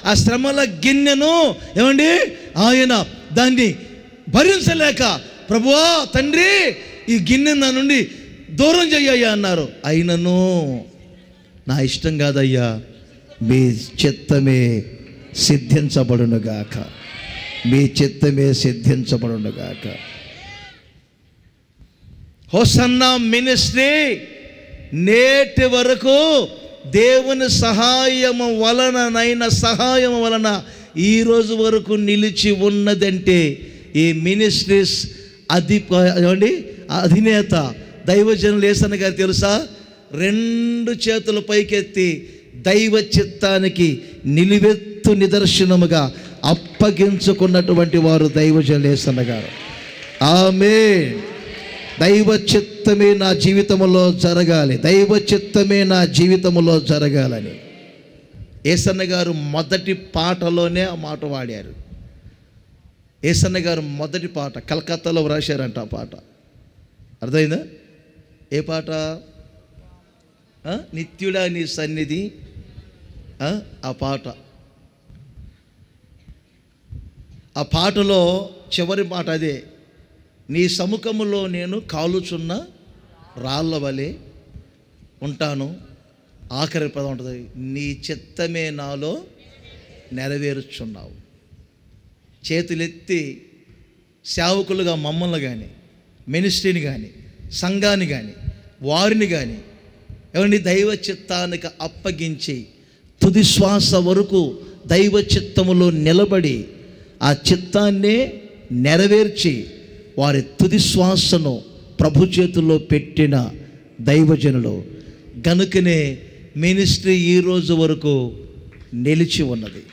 ఆ శ్రమల గిన్నెను ఏమండి ఆయన దాన్ని భరించలేక, ప్రభువా తండ్రి ఈ గిన్నె నా నుండి దూరం చెయ్యయ్యా అన్నారు. అయినను నా ఇష్టం కాదయ్యా, మీ చిత్తమే సిద్ధించబడునుగాక, మీ చిత్తమే సిద్ధించబడునుగాక. హోసన్నా మినిస్ట్రీ నేటి వరకు దేవుని సహాయము వలన ఈ రోజు వరకు నిలిచి ఉన్నదంటే ఈ మినిస్ట్రీస్ అధినేత దైవజనులు యేసన్న గారు తెలుసా? 2 చేతులు పైకెత్తి దైవ చిత్తానికి నిలువెత్తు నిదర్శనముగా అప్పగించుకున్నటువంటి వారు దైవజనులు యేసన్న గారు. ఆమేన్. దైవ చిత్తమే నా జీవితంలో జరగాలి, దైవ చిత్తమే నా జీవితంలో జరగాలని యేసన్న గారు మొదటి పాటలోనే ఆ మాట వాడారు. యేసన్న గారు మొదటి పాట కలకత్తాలో రాశారంట. ఆ పాట అర్థమైందా? ఏ పాట? నిత్యుడా నీ సన్నిధి. ఆ పాట, ఆ పాటలో చివరి మాట అదే, నీ సముఖములో నేను కాలుచున్న రాళ్ళ వలె ఉంటాను. ఆఖరి పదం ఉంటుంది, నీ చిత్తమే నాలో నెరవేరుచున్నావు. చేతులెత్తి సేవకులుగా మమ్మల్ని కానీ, మినిస్ట్రీని కానీ, సంఘాన్ని కానీ, వారిని కానీ ఎవరిని దైవ చిత్తానికి అప్పగించి తుది శ్వాస వరకు దైవ చిత్తములో నిలబడి ఆ చిత్తాన్నే నెరవేర్చి వారి తుది శ్వాసను ప్రభు చేతుల్లో పెట్టిన దైవజనులు గనుకనే మినిస్ట్రీ ఈ రోజు వరకు నిలిచి ఉన్నది.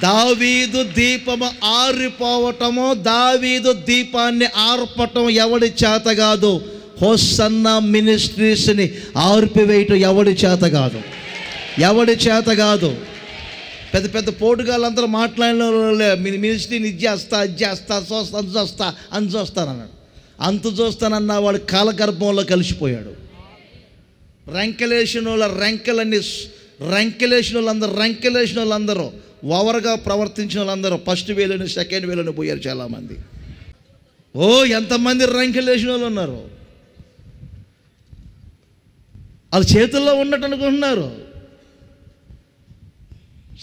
దావీదు దీపము ఆరిపోవటము, దావీదు దీపాన్ని ఆర్పటం ఎవడి చేత కాదు. హోసన్నా మినిస్ట్రీస్ని ఆర్పివేయటం ఎవడి చేత కాదు. పెద్ద పెద్ద పోటుగాళ్ళందరూ మాట్లాడిన మినిస్ట్రీని ఇది చేస్తా, అంత చూస్తానన్నాడు. అంత చూస్తానన్నా వాడు కాలగర్భంలో కలిసిపోయాడు. రంకెలేసిన వాళ్ళందరూ ఓవర్గా ప్రవర్తించిన వాళ్ళందరూ ఫస్ట్ వేలోని సెకండ్ వేలోని పోయారు చాలామంది. ఎంతమంది రంకెలేసిన వాళ్ళు ఉన్నారు. వాళ్ళ చేతుల్లో ఉన్నట్టు అనుకుంటున్నారు.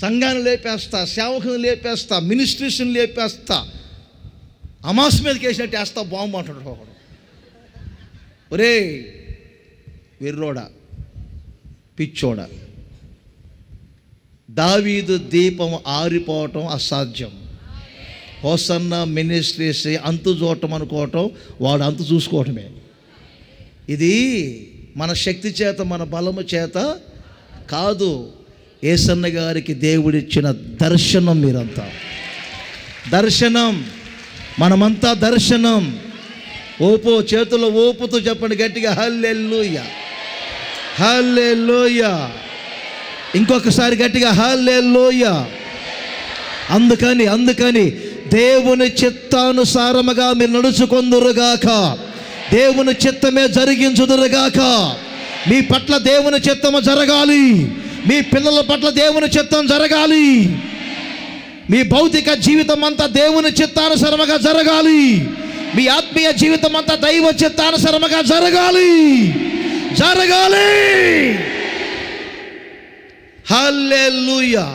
సంఘాన్ని లేపేస్తా, సేవకుని లేపేస్తా, మినిస్ట్రీస్ని లేపేస్తా, అమాస్ మీదకి వేసినట్టు వేస్తా, బాంబు అంటాడు ఒకడు. ఒరే వెర్రోడా, పిచ్చోడా, దావీదు దీపం ఆరిపోవటం అసాధ్యం. హోసన్నా మినిస్ట్రీస్ అంతు చూడటం అనుకోవటం, వాడు అంతు చూసుకోవటమే. ఇది మన శక్తి చేత, మన బలము చేత కాదు. యేసన్న గారికి దేవుడిచ్చిన దర్శనం. మీరంతా దర్శనం, మనమంతా దర్శనం. చేతుల్లో ఓపుతూ చెప్పండి గట్టిగా, హల్లెలూయా, హల్లెలూయా. ఇంకొకసారి గట్టిగా, హల్లెలూయా. అందుకని దేవుని చిత్తానుసారముగా మీరు నడుచుకొందురుగాక, దేవుని చిత్తమే జరిగించుదురుగాక. మీ పట్ల దేవుని చిత్తము జరగాలి. మీ పిల్లల పట్ల దేవుని చిత్తం జరగాలి. మీ భౌతిక జీవితం అంతా దేవుని చిత్తానుసరముగా జరగాలి. మీ ఆత్మీయ జీవితం అంతా దైవ చిత్తానుసరముగా జరగాలి. హల్లెలూయా.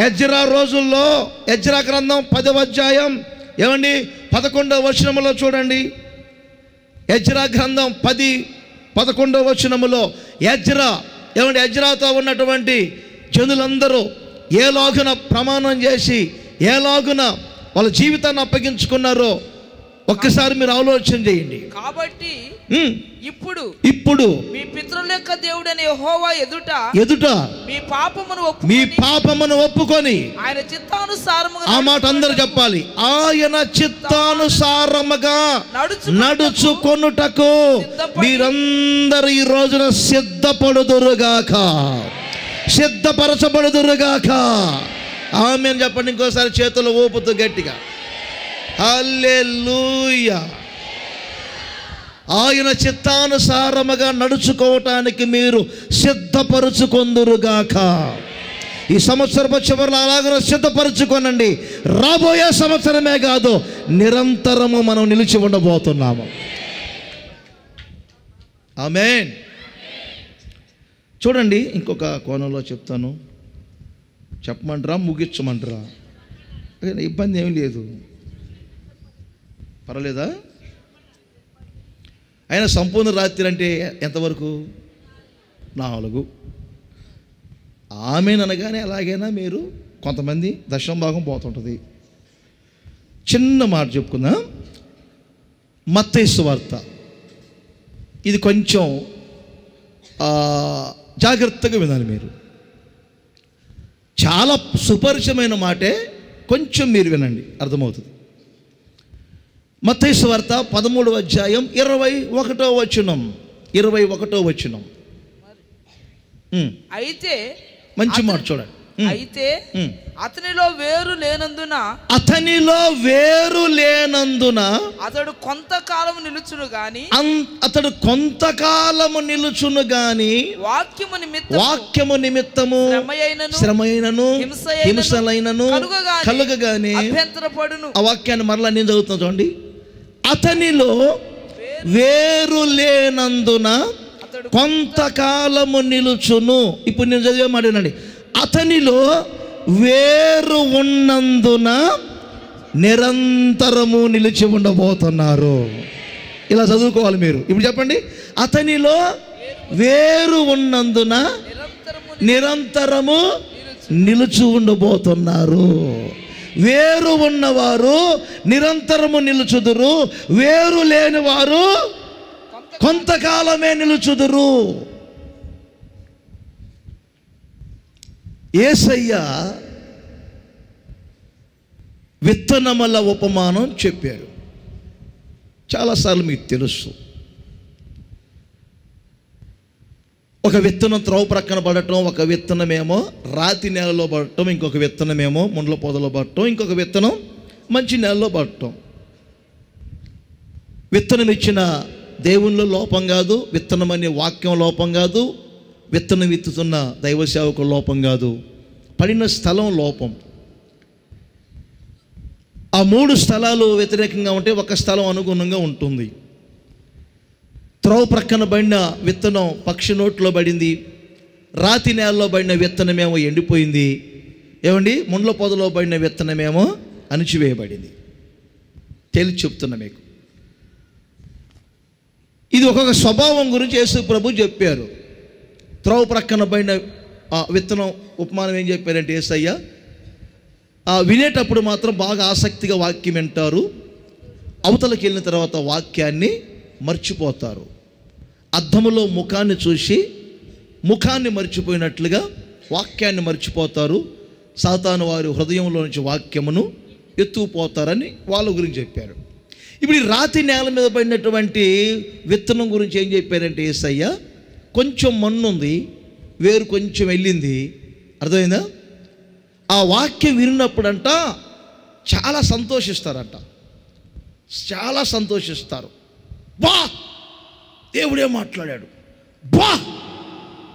ఎజ్రా రోజుల్లో ఎజ్రా గ్రంథం 10వ అధ్యాయం ఏమండి 11వ వచనములో చూడండి. ఎజ్రా గ్రంథం 10:11 వచనములో ఎజ్రాతో ఉన్నటువంటి జనులందరూ ఏలాగున ప్రమాణం చేసి ఏలాగున వాళ్ళ జీవితాన్ని అప్పగించుకున్నారో ఒక్కసారి మీరు ఆలోచన చేయండి. కాబట్టి ఇప్పుడు మీ పితరుల యొక్క దేవుడైన యెహోవా ఎదుట మీ పాపమును ఒప్పుకొని ఆయన చిత్తానుసారముగా, ఆ మాట అందరూ చెప్పాలి, ఆయన చిత్తానుసారముగా నడుచుకొనుటకు మీరందరూ ఈ రోజున సిద్ధపరచబడుదురుగాక. ఆమేన్ చెప్పండి. ఇంకోసారి చేతులు ఊపుతూ గట్టిగా హల్లెలూయా. ఆయన చిత్తానుసారముగా నడుచుకోవటానికి మీరు సిద్ధపరచుకొందురుగాక. ఈ సంవత్సరపు చివరిలో అలాగ సిద్ధపరచుకోనండి. రాబోయే సంవత్సరమే కాదు, నిరంతరము మనం నిలిచి ఉండబోతున్నాము. ఆమేన్. చూడండి, ఇంకొక కోణంలో చెప్తాను. చెప్పమంటారా ముగించమంటారా? ఇబ్బంది ఏమీ లేదు, పర్వాలేదా? ఆయన సంపూర్ణ రాత్రి అంటే ఎంతవరకు? 4. ఆమెన్ అనగానే ఎలాగైనా మీరు కొంతమంది దశమ భాగం పోతుంటుంది. చిన్న మాట చెప్పుకుందాం. మత్తయి సువార్త, ఇది కొంచెం జాగ్రత్తగా వినాలి మీరు. చాలా సుపరిచయమైన మాటే, కొంచెం మీరు వినండి, అర్థమవుతుంది. మత్తయి సువార్త 13వ అధ్యాయం 21వ వచనం. అయితే మంచి మాట చూడండి. అయితే అతనిలో వేరు లేనందున అతడు కొంతకాలము నిలుచును గాని వాక్యము నిమిత్తము శ్రమయైనను హింసలైనను కలుగగానే అభ్యంతరపడును. ఆ వాక్యాన్ని మరలా నేను చదువుతున్నా చూడండి. అతనిలో వేరు లేనందున కొంతకాలము నిలుచును. ఇప్పుడు నేను చదివే మాట వినండి. అతనిలో వేరు ఉన్నందున నిరంతరము నిలిచి ఉండబోతున్నారు. ఇలా చదువుకోవాలి మీరు. ఇప్పుడు చెప్పండి. అతనిలో వేరు ఉన్నందున నిరంతరము నిలిచి ఉండబోతున్నారు. వేరు ఉన్నవారు నిరంతరము నిలుచుదురు, వేరు లేని వారు కొంతకాలమే నిలుచుదురు. యేసయ్య విత్తనముల ఉపమానం చెప్పారు. చాలాసార్లు మీకు తెలుసు. ఒక విత్తనం త్రోవ ప్రక్కన పడటం, ఒక విత్తనమేమో రాతి నేలలో పడటం, ఇంకొక విత్తనమేమో ముండ్ల పొదలో పడటం, ఇంకొక విత్తనం మంచి నేలలో పడటం. విత్తనం ఇచ్చిన దేవునిలో లోపం కాదు, విత్తనం అనే వాక్యం లోపం కాదు, విత్తనం విత్తుతున్న దైవ సేవకుల లోపం కాదు, పడిన స్థలం లోపం. ఆ 3 స్థలాలు వ్యతిరేకంగా ఉంటే ఒక స్థలం అనుగుణంగా ఉంటుంది. త్రోవ ప్రక్కన పడిన విత్తనం పక్షి నోట్లో పడింది, రాతి నేలలో పడిన విత్తనమేమో ఎండిపోయింది. ఏమండి, ముండ్ల పొదలో పడిన విత్తనమేమో అణిచివేయబడింది. తేల్చి చెప్తున్నా మీకు. ఇది ఒక్కొక్క స్వభావం గురించి యేసు ప్రభు చెప్పారు. త్రోవ ప్రక్కన పడిన విత్తనం ఉపమానం ఏం చెప్పారంటే, యేసయ్య వినేటప్పుడు మాత్రం బాగా ఆసక్తిగా వాక్యం వింటారు, అవతలకి వెళ్ళిన తర్వాత వాక్యాన్ని మర్చిపోతారు. అద్దములో ముఖాన్ని చూసి ముఖాన్ని మర్చిపోయినట్లుగా వాక్యాన్ని మర్చిపోతారు. సాతాను వారి హృదయంలో నుంచి వాక్యమును ఎత్తుకుపోతారని వాళ్ళ గురించి చెప్పారు. ఇప్పుడు ఈ రాతి నేల మీద పడినటువంటి విత్తనం గురించి ఏం చెప్పారంటే, యేసయ్య కొంచెం మన్ను ఉంది, వేరు కొంచెం వెళ్ళింది. అర్థమైందా? ఆ వాక్యం విన్నప్పుడంట చాలా సంతోషిస్తారంట, చాలా సంతోషిస్తారు. బా దేవుడే మాట్లాడాడు, బా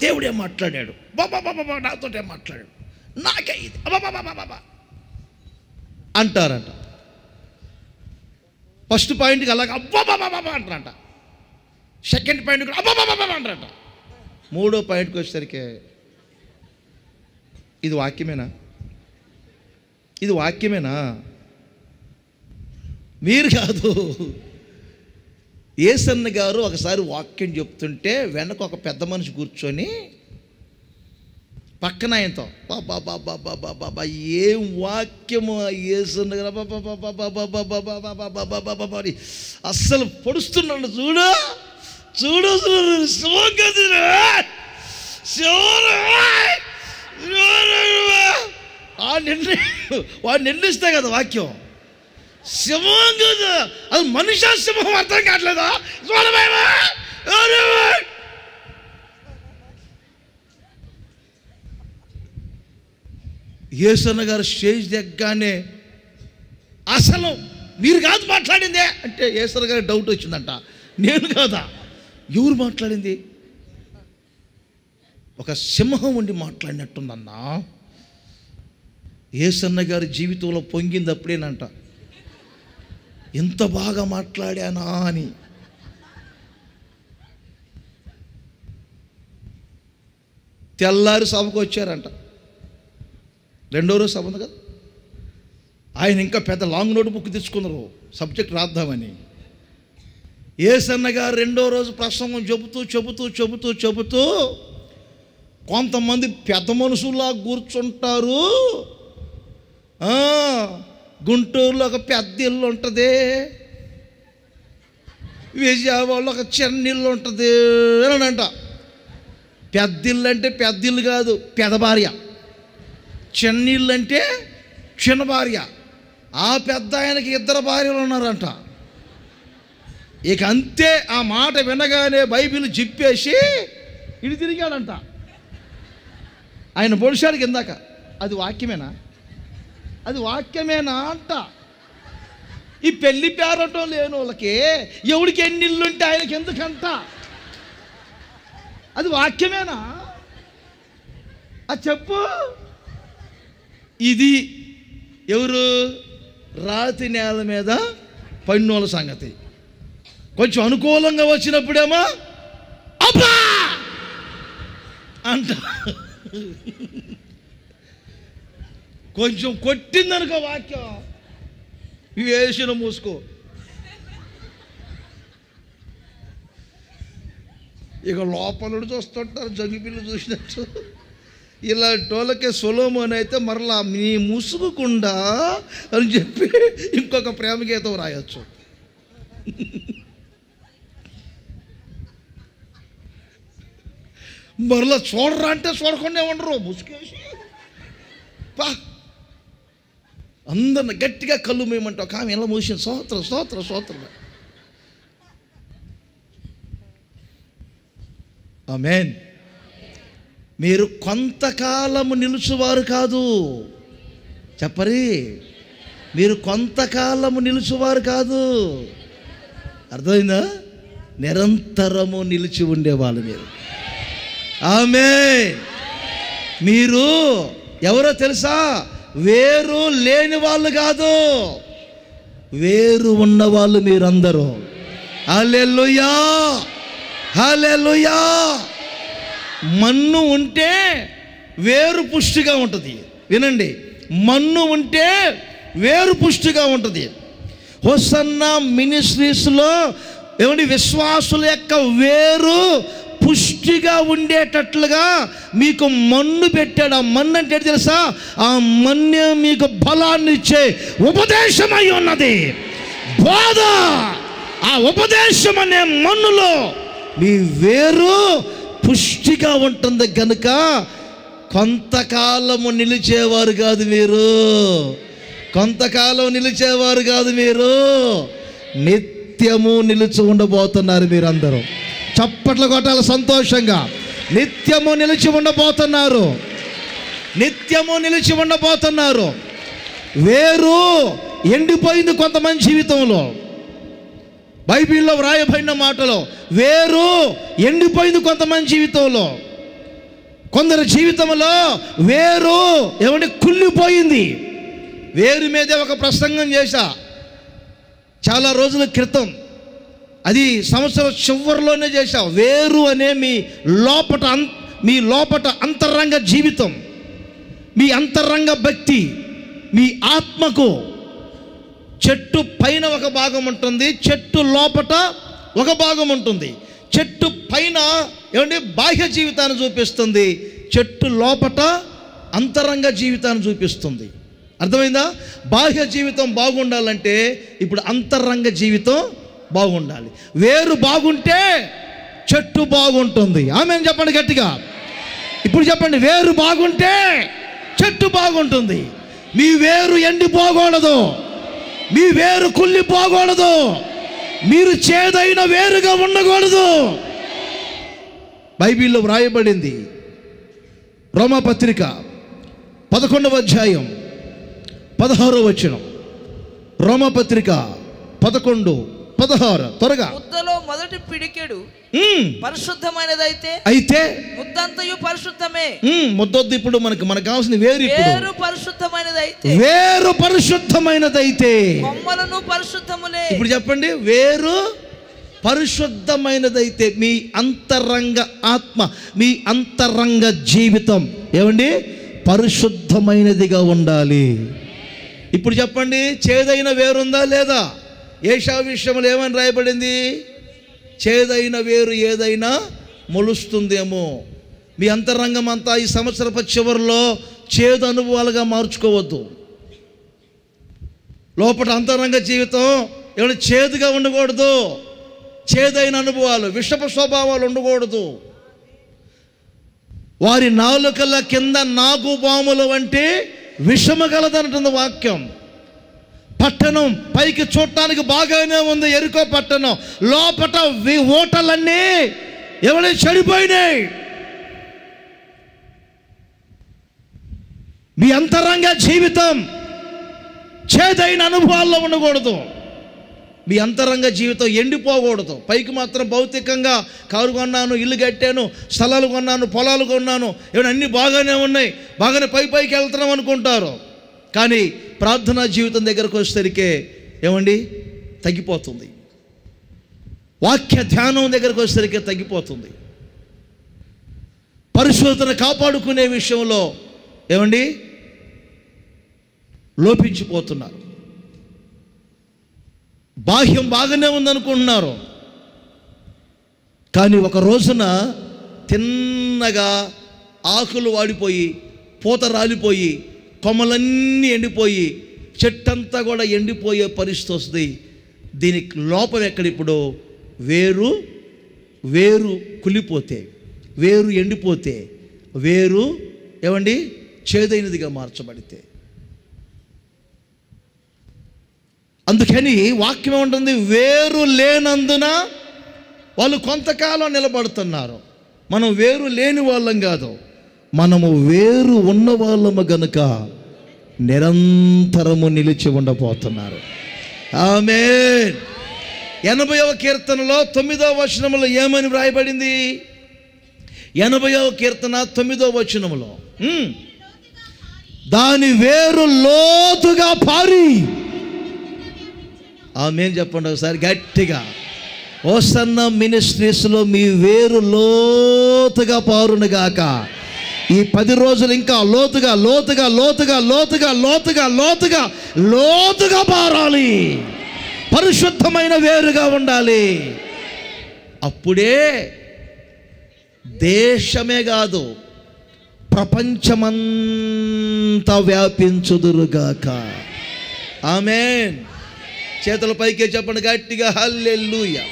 దేవుడే మాట్లాడాడు, బాబా బాబా నాతోటే మాట్లాడాడు, నాకే ఇది బాబా అంటారంట. ఫస్ట్ పాయింట్కి అలాగ అబ్బా బాబా బాబా అంటారంట. సెకండ్ పాయింట్ కూడా అబ్బా బాబా బాబా అంటారంట. మూడో పాయింట్కి వచ్చేసరికి ఇది వాక్యమేనా, ఇది వాక్యమేనా? మీరు కాదు, యేసన్న గారు ఒకసారి వాక్యం చెప్తుంటే వెనక ఒక పెద్ద మనిషి కూర్చొని పక్కన ఆయనతో బాబా బాబా బాబా బాబా ఏం వాక్యము యేసన్న గారు బాబా అస్సలు పొడుస్తున్నాడు. చూడు చూడు వాడు నిందిస్తే కదా వాక్యం. సింహం కదా అది, మనిషి సింహం అర్థం కావట్లేదా? యేసన్న గారు స్టేజ్ దిగ్గానే అసలు మీరు కాదు మాట్లాడిందే అంటే యేసన్న గారికి డౌట్ వచ్చిందంట. నేను కాదా, ఎవరు మాట్లాడింది? ఒక సింహం ఉండి మాట్లాడినట్టుందన్నా. యేసన్న గారి జీవితంలో పొంగింది అప్పుడేనంట, ఎంత బాగా మాట్లాడానా అని. తెల్లారి సభకు వచ్చారంట. రెండో రోజు సభ ఉంది కదా, ఆయన ఇంకా పెద్ద లాంగ్ నోట్ బుక్ తెచ్చుకున్నారు సబ్జెక్ట్ రాద్దామని. యేసన్న గారు రెండో రోజు ప్రసంగం చెబుతూ కొంతమంది పెద్ద మనుషుల్లా కూర్చుంటారు. గుంటూరులో ఒక పెద్ద ఇల్లు ఉంటుంది, విజయవాడలో ఒక చిన్న ఇల్లు ఉంటుంది అని అంట. పెద్ద ఇల్లు అంటే పెద్ద ఇల్లు కాదు, పెద్ద భార్య. చిన్న ఇల్లు అంటే చిన్న భార్య. ఆ పెద్ద ఆయనకి 2 భార్యలు ఉన్నారంట. ఇక అంతే, ఆ మాట వినగానే బైబిల్ జిప్పేసి ఇటు తిరిగాడంట. ఆయన పొడిచాడు కిందాక. అది వాక్యమేనా, అది వాక్యమేనా అంట. ఈ పెళ్లి పేరటం లేని వాళ్ళకి ఎవడికి ఎన్ని ఇల్లుంటే ఆయనకి ఎందుకంట? అది వాక్యమేనా? అది చెప్పు. ఇది ఎవరు? రాతి నేల మీద పన్నోళ్ళ సంగతి. కొంచెం అనుకూలంగా వచ్చినప్పుడేమో అబ్బా అంట. కొంచెం కొట్టిందనుకో వాక్యం, వేసిన మూసుకో. ఇక లోపల చూస్తుంటారు జంగిపిల్లు చూసినట్టు. ఇలాంటి వాళ్ళకే సొలొమోను అయితే మరలా నీ ముసుగుకుండా అని చెప్పి ఇంకొక ప్రేమ గీతం రాయొచ్చు. మరలా చూడరా అంటే చూడకుండా ఉండరు, ముసుగేసి పా అందరిని గట్టిగా కళ్ళు మేమంటావు. కామె ఎలా మూసిన స్తోత్రం. ఆమేన్. మీరు కొంతకాలము నిలుచువారు కాదు. చెప్పరి, మీరు కొంతకాలము నిలుచువారు కాదు. అర్థమైందా? నిరంతరము నిలిచి ఉండేవాళ్ళు మీరు. ఆమేన్. మీరు ఎవరో తెలుసా? వేరు లేని వాళ్ళు కాదు, వేరు ఉన్నవాళ్ళు మీరందరూ. హల్లెలూయా, హల్లెలూయా. మన్ను ఉంటే వేరు పుష్టిగా ఉంటుంది. వినండి, మన్ను ఉంటే వేరు పుష్టిగా ఉంటుంది. హోసన్నా మినిస్ట్రీస్లో ఏమండి, విశ్వాసుల యొక్క వేరు పుష్టిగా ఉండేటట్లుగా మీకు మన్ను పెట్టాడు. ఆ మన్ను అంటే తెలుసా? ఆ మన్ను మీకు బలాన్ని ఇచ్చే ఉపదేశం అయి ఉన్నది, బోధ. ఆ ఉపదేశం అనే మన్నులో మీ వేరు పుష్టిగా ఉంటుంది కనుక కొంతకాలము నిలిచేవారు కాదు మీరు. కొంతకాలం నిలిచేవారు కాదు మీరు, నిత్యము నిలిచి ఉండబోతున్నారు మీరందరూ. చప్పట్లు కొట్టాలి సంతోషంగా. నిత్యము నిలిచి ఉండబోతున్నారు, నిత్యము నిలిచి ఉండబోతున్నారు. వేరు ఎండిపోయింది కొంతమంది జీవితంలో. బైబిల్లో వ్రాయబడిన మాటలో వేరు ఎండిపోయింది కొంతమంది జీవితంలో, కొందరి జీవితంలో వేరు ఏమంటే కుళ్ళిపోయింది. వేరు మీదే ఒక ప్రసంగం చేశా చాలా రోజుల క్రితం, అది సంవత్సరం చివరిలోనే చేశా. వేరు అనే మీ లోపట అంతరంగ జీవితం, మీ అంతరంగ భక్తి, మీ ఆత్మకు చెట్టు పైన ఒక భాగం ఉంటుంది, చెట్టు లోపట ఒక భాగం ఉంటుంది. చెట్టు పైన ఏమంటే బాహ్య జీవితాన్ని చూపిస్తుంది, చెట్టు లోపట అంతరంగ జీవితాన్ని చూపిస్తుంది. అర్థమైందా? బాహ్య జీవితం బాగుండాలంటే ఇప్పుడు అంతరంగ జీవితం బాగుండాలి. వేరు బాగుంటే చెట్టు బాగుంటుంది. ఆమేన్ చెప్పండి గట్టిగా. ఇప్పుడు చెప్పండి, వేరు బాగుంటే చెట్టు బాగుంటుంది. మీ వేరు ఎండిపోకూడదు, మీ వేరు కుళ్ళిపోకూడదు, మీరు చేదైన వేరుగా ఉండకూడదు. బైబిల్లో వ్రాయబడింది, రోమాపత్రిక 11వ అధ్యాయం 16వ వచనం. రోమాపత్రిక 11:16 త్వరగా. ముద్దలో మొదటి పిడికెడు పరిశుద్ధమైనదైతే అయితే ముద్దంతయు పరిశుద్ధమే. ముద్దొద్దు, ఇప్పుడు మనకు కావాల్సిన వేరు. వేరు పరిశుద్ధమైనదైతే, వేరు పరిశుద్ధమైనదైతే కొమ్మలను పరిశుద్ధములే. ఇప్పుడు చెప్పండి, వేరు పరిశుద్ధమైనదైతే మీ అంతరంగ ఆత్మ, మీ అంతరంగ జీవితం ఏమండి పరిశుద్ధమైనదిగా ఉండాలి. ఇప్పుడు చెప్పండి, చేదైన వేరుందా లేదా? ఏషావు విషయంలో ఏమని రాయబడింది? చేదైన వేరు ఏదైనా మొలుస్తుందేమో. మీ అంతరంగం అంతా ఈ సంవత్సరపు చివరిలో చేదు అనుభవాలుగా మార్చుకోవద్దు. లోపల అంతరంగ జీవితం ఏమైనా చేదుగా ఉండకూడదు. చేదైన అనుభవాలు, విషపు స్వభావాలు ఉండకూడదు. వారి నాలుకల కింద నాగుపాముల వంటి విషము కలదనంటుంది వాక్యం. పట్టణం పైకి చూడటానికి బాగానే ఉంది, ఎరుకో పట్టణం, లోపట ఓటలన్నీ ఎవరి చెడిపోయినాయి. మీ అంతరంగ జీవితం చేదైన అనుభవాల్లో ఉండకూడదు. మీ అంతరంగ జీవితం ఎండిపోకూడదు. పైకి మాత్రం భౌతికంగా కారు కొన్నాను, ఇల్లు కట్టాను, స్థలాలు కొన్నాను, పొలాలు కొన్నాను, ఏమైనా అన్నీ బాగానే ఉన్నాయి, బాగానే పైకి వెళ్తున్నాం అనుకుంటారు. కానీ ప్రార్థనా జీవితం దగ్గరకు వచ్చేసరికి ఏమండి తగ్గిపోతుంది. వాక్య ధ్యానం దగ్గరకు వచ్చేసరికి తగ్గిపోతుంది. పరిశుద్ధతను కాపాడుకునే విషయంలో ఏమండి లోపించిపోతున్నారు. బాహ్యం బాగానే ఉందనుకుంటున్నారు, కానీ ఒక రోజున తిన్నగా ఆకులు వాడిపోయి, పూత రాలిపోయి, కొమ్మలన్నీ ఎండిపోయి, చెట్టంతా కూడా ఎండిపోయే పరిస్థితి వస్తుంది. దీనికి లోపం ఎక్కడిప్పుడు? వేరు కులిపోతే, వేరు ఎండిపోతే, వేరు ఏమండి చేదైనదిగా మార్చబడితే. అందుకని వాక్యం ఏమంటుంది? వేరు లేనందున వాళ్ళు కొంతకాలం నిలబడుతున్నారు. మనం వేరు లేని వాళ్ళం కాదు, మనము వేరు ఉన్న వాళ్ళము గనుక నిరంతరము నిలిచి ఉండబోతున్నారు. ఆమేన్. 80వ కీర్తనలో 9వ వచనములో ఏమని వ్రాయబడింది? 80వ కీర్తన 9వ వచనములో దాని వేరు లోతుగా పారి. ఆమేన్ చెప్పండి ఒకసారి గట్టిగా. ఓసన్న మినిస్ట్రీస్లో మీ వేరు లోతుగా పారునుగాక. ఈ 10 రోజులు ఇంకా లోతుగా లోతుగా లోతుగా లోతుగా లోతుగా లోతుగా లోతుగా పారాలి. పరిశుద్ధమైన వేరుగా ఉండాలి. అప్పుడే దేశమే కాదు ప్రపంచమంతా వ్యాపించుదురుగాక. ఆమేన్. చేతుల పైకి చెప్పండి గట్టిగా, హల్లెలూయా.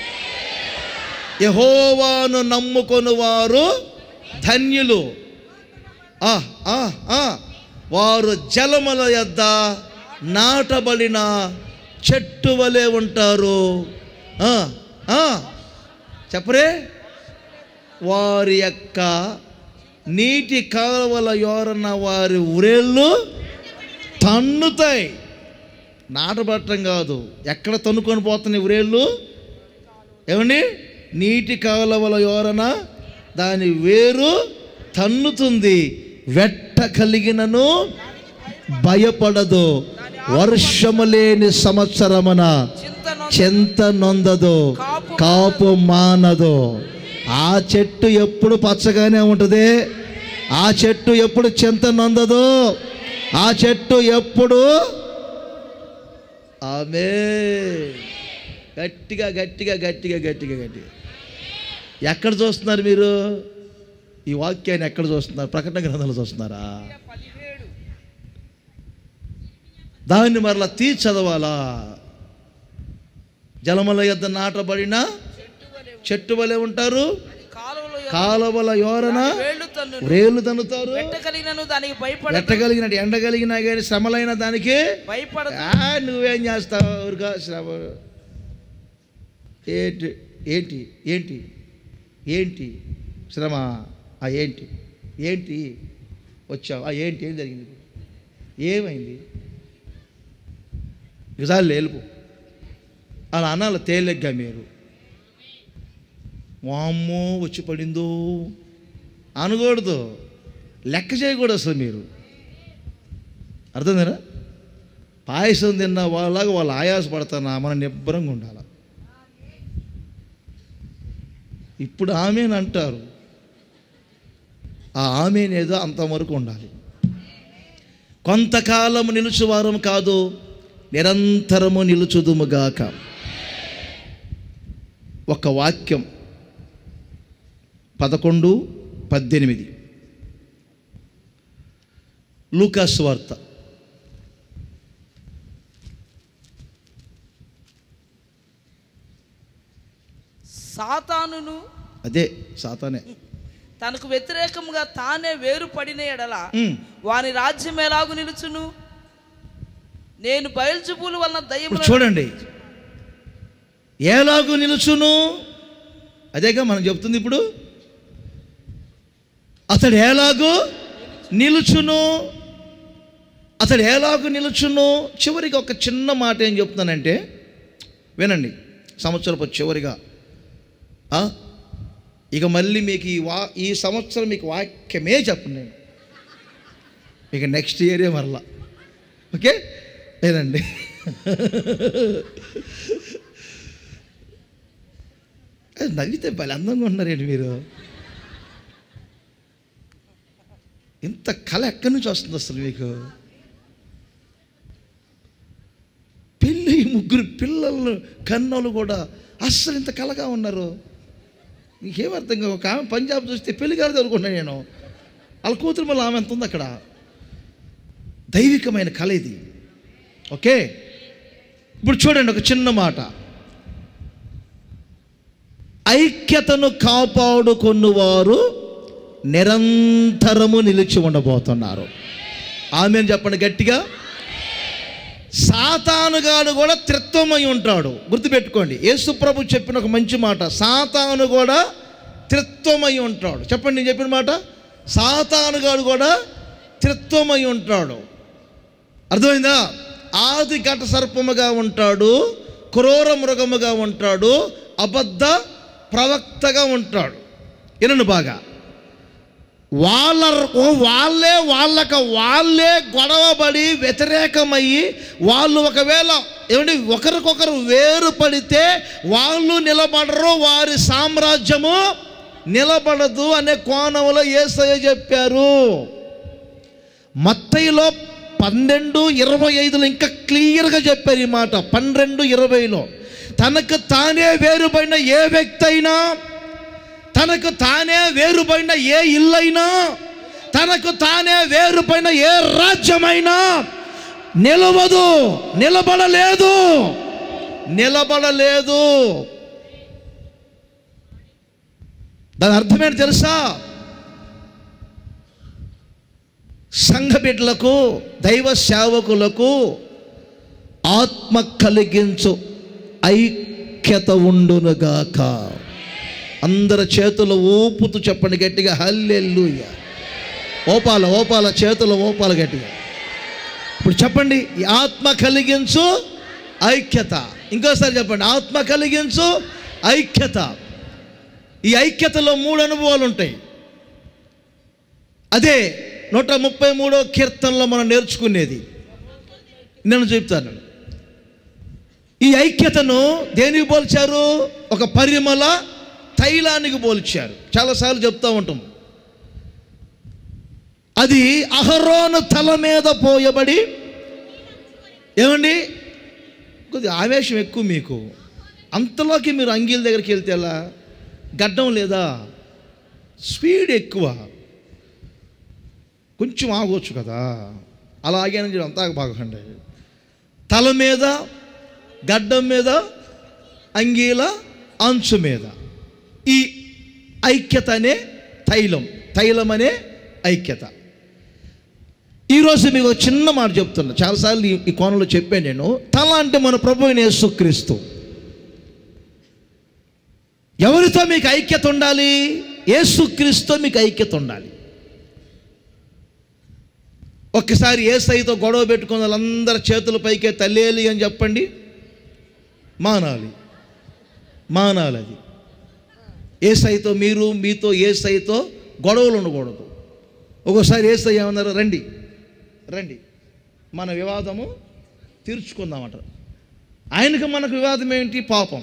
యెహోవాను నమ్ముకొని వారు ధన్యులు, వారు జలముల యొద్ద నాటబడిన చెట్టు వలె ఉంటారు. చెప్పరే, వారి యొక్క నీటి కాలువల యోరన వారి ఉరేళ్ళు తన్నుతాయి. నాటబట్టం కాదు, ఎక్కడ తన్నుకొని పోతున్నాయి ఉరేళ్ళు? ఏమండి? నీటి కాలువల యోరన దాని వేరు తన్నుతుంది, వెట్ట కలిగినను భయపడదు, వర్షము లేని సంవత్సరమున చెంత నొందదు, కాపు మానదు. ఆ చెట్టు ఎప్పుడు పచ్చగానే ఉంటుంది, ఆ చెట్టు ఎప్పుడు చెంత నొందదు, ఆ చెట్టు ఎప్పుడు ఆమె గట్టిగా గట్టిగా గట్టిగా గట్టిగా గట్టిగా. ఎక్కడ చూస్తున్నారు మీరు ఈ వాక్యాన్ని? ఎక్కడ చూస్తున్నారు? ప్రకటన గ్రంథంలో చూస్తున్నారా? దాన్ని మరలా చదవాలా? జలముల యొద్ద నాటబడిన చెట్టు వలె ఉంటారు, కాలువల యోరన వేళ్ళు తన్నుతారు. ఎట్టగలిగినట్టు ఎండ కలిగినా కానీ శ్రమలైన దానికి నువ్వేం చేస్తావు? ఊరుగా శ్రమ ఏంటి ఏంటి ఏంటి ఏంటి శ్రమ? ఏంటి ఏంటి వచ్చావు? ఏంటి ఏం జరిగింది? ఏమైంది? నిజాలు లేలుపు అలా అనాలి తేలిగ్గా. మీరు వామ్మో వచ్చి పడిందో అనకూడదు, లెక్క చేయకూడదు అసలు. మీరు అర్థమైందా? పాయసం తిన్న వాళ్ళలాగా వాళ్ళు ఆయాసపడతానా? మనం నిబ్బరంగా ఉండాలి. ఇప్పుడు ఆమెను అంటారు, ఆ ఆమెనేదో అంతవరకు ఉండాలి. కొంతకాలము నిలుచువారం కాదు, నిరంతరము నిలుచుదుముగాక. ఒక వాక్యం 11:18 లూకా సువార్త. సాతానును, అదే సాతానే, తనకు వ్యతిరేకముగా తానే వేరుపడిన ఎడల వాని రాజ్యం ఎలాగు నిలుచును? నేను బయల్జెబూలు వలన దయ్యములను. చూడండి, ఎలాగు నిలుచును? అదేగా మనం చెప్తుంది ఇప్పుడు. అతడు ఎలాగూ నిలుచును, అతడు ఎలాగూ నిలుచును. చివరికి ఒక చిన్న మాట ఏం చెప్తున్నానంటే వినండి. సంవత్సరపు చివరిగా ఇక మళ్ళీ మీకు ఈ సంవత్సరం మీకు వాక్యమే చెప్పను నేను. ఇక నెక్స్ట్ ఇయరే మరలా. ఓకే, లేదండి. నవ్వితే భలే అందంగా ఉన్నారండి మీరు. ఇంత కళ ఎక్కడి నుంచి వస్తుంది అసలు మీకు? పెళ్ళి 3 పిల్లలు కన్నోళ్ళు కూడా అస్సలు ఇంత కళగా ఉన్నారు. నీకేం అర్థం కాదు. ఒక ఆమె పంజాబ్ చూస్తే పెళ్లి కాదు అనుకున్నాను నేను. వాళ్ళ కూతురు మళ్ళీ ఆమె ఎంత ఉంది అక్కడ. దైవికమైన కళ ఇది. ఓకే, ఇప్పుడు చూడండి ఒక చిన్న మాట. ఐక్యతను కాపాడుకున్నవారు నిరంతరము నిలిచి ఉండబోతున్నారు. ఆమెను చెప్పండి గట్టిగా. సాతానుగాడు కూడా త్రిత్వమై ఉంటాడు. గుర్తుపెట్టుకోండి, యేసు ప్రభు చెప్పిన ఒక మంచి మాట. సాతాను కూడా త్రిత్వమై ఉంటాడు. చెప్పండి, నేను చెప్పిన మాట. సాతానుగాడు కూడా త్రిత్వమై ఉంటాడు. అర్థమైందా? ఆది ఘట సర్పముగా ఉంటాడు, క్రూర మృగముగా ఉంటాడు, అబద్ధ ప్రవక్తగా ఉంటాడు. వినండి బాగా. వాళ్ళే గొడవబడి వ్యతిరేకమయ్యి వాళ్ళు ఒకవేళ ఏమంటే ఒకరికొకరు వేరుపడితే వాళ్ళు నిలబడరు, వారి సామ్రాజ్యము నిలబడదు అనే కోణంలో యేసయ్య చెప్పారు. మత్తయిలో 12:25 ఇంకా క్లియర్గా చెప్పారు ఈ మాట. 12:20 తనకు తానే వేరుపడిన ఏ వ్యక్తి అయినా, తనకు తానే వేరుపడిన ఏ ఇల్లైనా, తనకు తానే వేరుపడిన ఏ రాజ్యమైనా నిలవదు, నిలబడలేదు. దాని అర్థమేంటి తెలుసా? సంఘ బిడ్డలకు, దైవ సేవకులకు ఆత్మ కలిగించు ఐక్యత ఉండునుగాక. అందరి చేతులు ఊపుతూ చెప్పండి గట్టిగా, హల్లెలూయా. ఓపాల చేతులు ఓపాల గట్టిగా. ఇప్పుడు చెప్పండి, ఆత్మ కలిగించు ఐక్యత. ఇంకోసారి చెప్పండి, ఆత్మ కలిగించు ఐక్యత. ఈ ఐక్యతలో 3 అనుభవాలు ఉంటాయి. అదే 133వ కీర్తనలో మనం నేర్చుకునేది. నేను చెప్తాను. ఈ ఐక్యతను దేనికి పోల్చారు? ఒక పరిమళ తైలానికి పోల్చారు. చాలాసార్లు చెప్తా ఉంటాం. అది అహరోను తల మీద పోయబడి, ఏమండి కొద్దిగా ఆవేశం ఎక్కువ మీకు, అంతలోకి మీరు అంగీల దగ్గరికి వెళ్తే ఎలా? గడ్డం లేదా? స్పీడ్ ఎక్కువ, కొంచెం ఆగవచ్చు కదా. అలాగే అంతా బాగండి. తల మీద, గడ్డం మీద, అంగీల అంచు మీద ఈ ఐక్యత అనే తైలం అనే ఐక్యత. ఈరోజు మీకు ఒక చిన్న మాట చెప్తున్నా. చాలాసార్లు ఈ కోణంలో చెప్పాను నేను. తల అంటే మన ప్రభు అయిన యేసుక్రీస్తు. ఎవరితో మీకు ఐక్యత ఉండాలి? యేసుక్రీస్తుతో మీకు ఐక్యత ఉండాలి. ఒక్కసారి యేసయ్యతో గొడవ పెట్టుకున్న వాళ్ళందరూ చేతుల పైకే తల్లేలి అని చెప్పండి. మానాలి. అది యేసయ్యతో మీతో యేసయ్యతో గొడవలు ఉండకూడదు. ఒక్కోసారి యేసయ్య ఏమన్నారు? రండి మన వివాదము తీర్చుకుందామంటారు. ఆయనకు మనకు వివాదం ఏంటి? పాపం.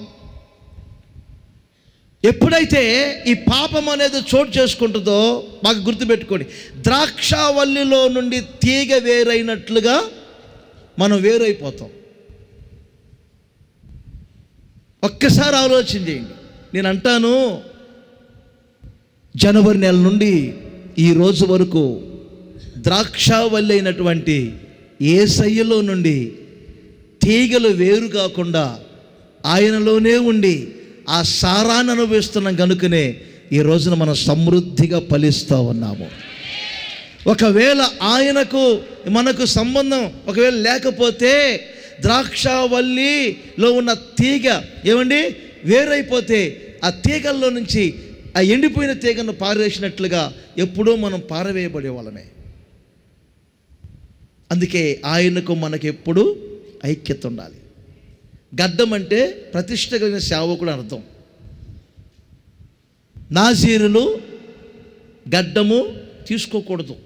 ఎప్పుడైతే ఈ పాపం అనేది చోటు చేసుకుంటుందో బాగా గుర్తుపెట్టుకోండి. ద్రాక్షావల్లిలో నుండి తీగ వేరైనట్లుగా మనం వేరైపోతాం. ఒక్కసారి ఆలోచన చేయండి. నేను అంటాను, జనవరి నెల నుండి ఈ రోజు వరకు ద్రాక్షావల్లి అయినటువంటి యేసయ్యలో నుండి తీగలు వేరు కాకుండా ఆయనలోనే ఉండి ఆ సారాన్ని అనుభవిస్తున్నాం. కనుకనే ఈ రోజున మనం సమృద్ధిగా ఫలిస్తూ ఉన్నాము. ఒకవేళ ఆయనకు మనకు సంబంధం ఒకవేళ లేకపోతే, ద్రాక్షావల్లిలో ఉన్న తీగ ఏమండి వేరైపోతే, ఆ తీగల్లో నుంచి ఆ ఎండిపోయిన తీగను పారేసినట్లుగా ఎప్పుడూ మనం పారవేయబడే వాళ్ళమే. అందుకే ఆయనకు మనకు ఎప్పుడు ఐక్యత ఉండాలి. గడ్డం అంటే ప్రతిష్ట కలిగిన సేవకుడు అర్థం. నాజీరులు గడ్డము తీసుకోకూడదు.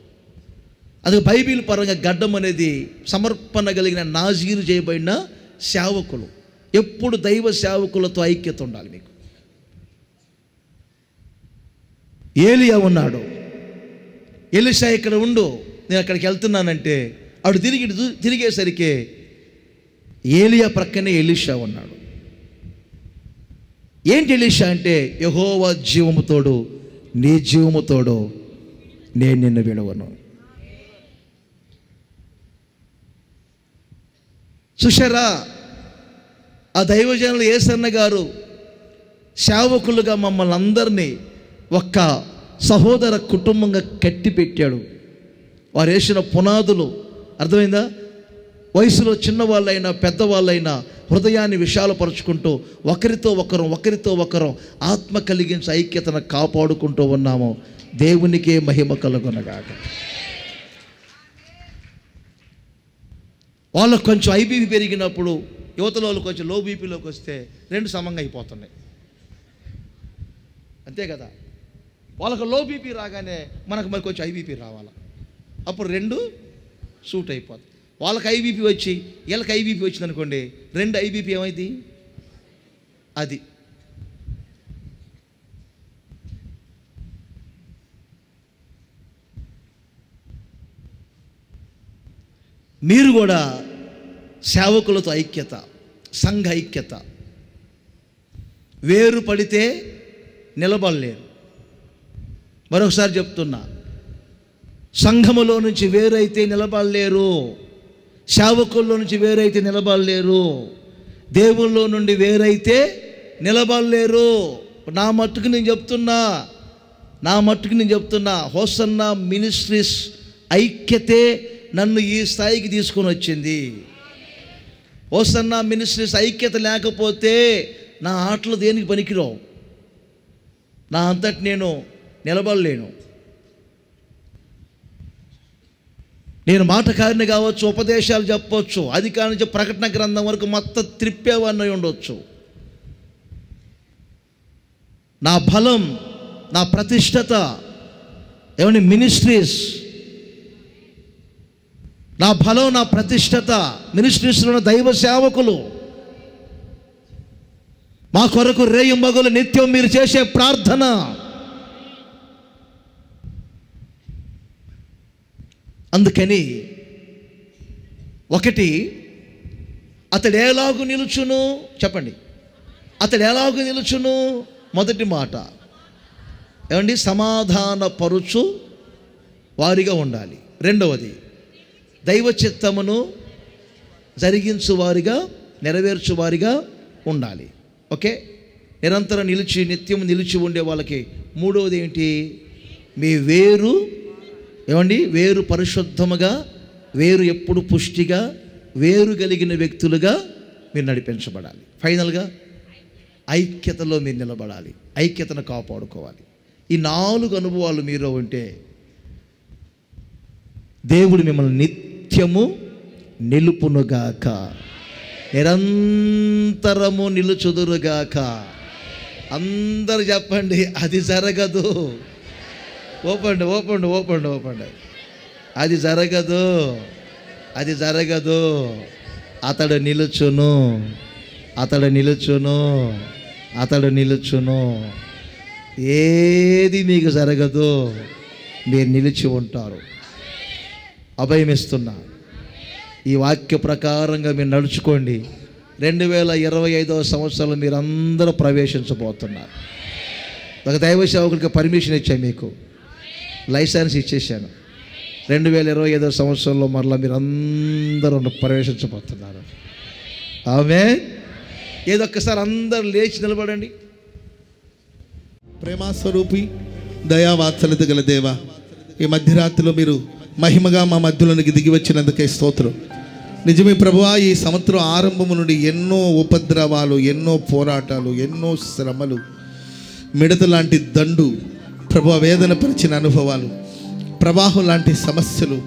అది బైబిల్ పరంగా గడ్డం అనేది సమర్పణ కలిగిన నాజీరు చేయబడిన సేవకులు. ఎప్పుడు దైవ సేవకులతో ఐక్యత ఉండాలి మీకు. ఏలియా ఉన్నాడు. ఎలీషా ఇక్కడ ఉండు, నేను అక్కడికి వెళ్తున్నానంటే ఆవిడ తిరిగేసరికి ఏలియా ప్రక్కనే ఎలీషా ఉన్నాడు. ఏంటి ఎలీషా అంటే, యెహోవా జీవము తోడు, నీ జీవము తోడు, నేను నిన్ను విడవను. చూశారా, ఆ దైవజనులు యేసన్న గారు సేవకులుగా మమ్మల్ని అందరినీ ఒక్క సహోదర కుటుంబంగా కట్టి పెట్టాడు. వారు వేసిన పునాదులు అర్థమైందా? వయసులో చిన్నవాళ్ళైనా పెద్దవాళ్ళైనా హృదయాన్ని విశాలపరుచుకుంటూ ఒకరితో ఒకరం ఆత్మ కలిగించే ఐక్యతను కాపాడుకుంటూ ఉన్నాము. దేవునికే మహిమ కలుగునగాక. వాళ్ళకు కొంచెం ఐబీపీ పెరిగినప్పుడు యువతలో వాళ్ళు కొంచెం లో బీపీలోకి వస్తే రెండు సమంగా అయిపోతున్నాయి. అంతే కదా. వాళ్ళకు లో బీపీ రాగానే మనకు మరి కొంచెం ఐబీపీ రావాలి. అప్పుడు రెండు సూట్ అయిపోతుంది. వాళ్ళకి ఐబీపీ వచ్చి వీళ్ళకి ఐబీపీ వచ్చింది అనుకోండి, రెండు ఐబీపీ ఏమైంది? అది మీరు కూడా సేవకులతో ఐక్యత, సంఘ ఐక్యత. వేరు పడితే నిలబడలేరు. మరొకసారి చెప్తున్నా, సంఘములో నుంచి వేరైతే నిలబడలేరు, సేవకుల్లో నుంచి వేరైతే నిలబడలేరు, దేవుల్లో నుండి వేరైతే నిలబడలేరు. నా మట్టుకు నేను చెప్తున్నా హోసన్నా మినిస్ట్రీస్ ఐక్యతే నన్ను ఈ స్థాయికి తీసుకొని వచ్చింది. హోసన్నా మినిస్ట్రీస్ ఐక్యత లేకపోతే నా ఆటలు దేనికి పనికిరావు. నా అంతటి నేను నిలబడలేను. నేను మాటకారిని కావచ్చు, ఉపదేశాలు చెప్పవచ్చు, అది కానీ ప్రకటన గ్రంథం వరకు మొత్తం త్రిప్పేవాడిని ఉండొచ్చు. నా బలం, నా ప్రతిష్టత, ఏమండి మినిస్ట్రీస్, నా బలం, నా ప్రతిష్టత, మినిస్ట్రీస్లో ఉన్న దైవ సేవకులు, మా కొరకు రేయింబగలు నిత్యం మీరు చేసే ప్రార్థన, అందుకని ఒకటి, అతడు ఎలాగు నిలుచును చెప్పండి, అతడు ఎలాగు నిలుచును. మొదటి మాట ఏమండి, సమాధాన పరుచు వారిగా ఉండాలి. రెండవది, దైవ చిత్తమును జరిగించువారిగా, నెరవేర్చువారిగా ఉండాలి. ఓకే, నిరంతరం నిత్యం నిలిచి ఉండే వాళ్ళకి. మూడవది ఏంటి, మీ వేరు ఏమండి, వేరు పరిశుద్ధముగా, వేరు ఎప్పుడు పుష్టిగా, వేరు కలిగిన వ్యక్తులుగా మీరు నడిపించబడాలి. ఫైనల్గా ఐక్యతలో మీరు నిలబడాలి, ఐక్యతను కాపాడుకోవాలి. ఈ 4 అనుభవాలు మీలో ఉంటే దేవుడు మిమ్మల్ని నిత్యము నిలుపునుగాక, నిరంతరము నిలుచుదురుగాక. అందరు చెప్పండి, అది జరగదు. ఓపండి ఓపండి ఓపండి ఓపండి. అది జరగదు, అది జరగదు. అతడు నిలుచును, అతడు నిలుచును, అతడు నిలుచును. ఏది మీకు జరగదు, మీరు నిలిచి ఉంటారు. అభయమిస్తున్నా, ఈ వాక్య ప్రకారంగా మీరు నడుచుకోండి. 2025వ సంవత్సరంలో మీరు అందరూ ప్రవేశించబోతున్నారు. ఒక దైవ సేవకుడికి పర్మిషన్ ఇచ్చాను, మీకు లైసెన్స్ ఇచ్చేసాను. 2025వ సంవత్సరంలో మరలా మీరు అందరూ ప్రవేశించబోతున్నారు. ఆమేన్. ఏదొక్కసారి అందరూ లేచి నిలబడండి. ప్రేమాస్వరూపి, దయావాత్సల్యత గల దేవ, ఈ మధ్యరాత్రిలో మీరు మహిమగా మా మధ్యలోనికి దిగి వచ్చినందుకే స్తోత్రం. నిజమే ప్రభువా, ఈ సంవత్సరం ఆరంభము నుండి ఎన్నో ఉపద్రవాలు, ఎన్నో పోరాటాలు, ఎన్నో శ్రమలు, మిడత లాంటి దండు ప్రభువా, వేదన పరిచిన అనుభవాలు, ప్రవాహం లాంటి సమస్యలు,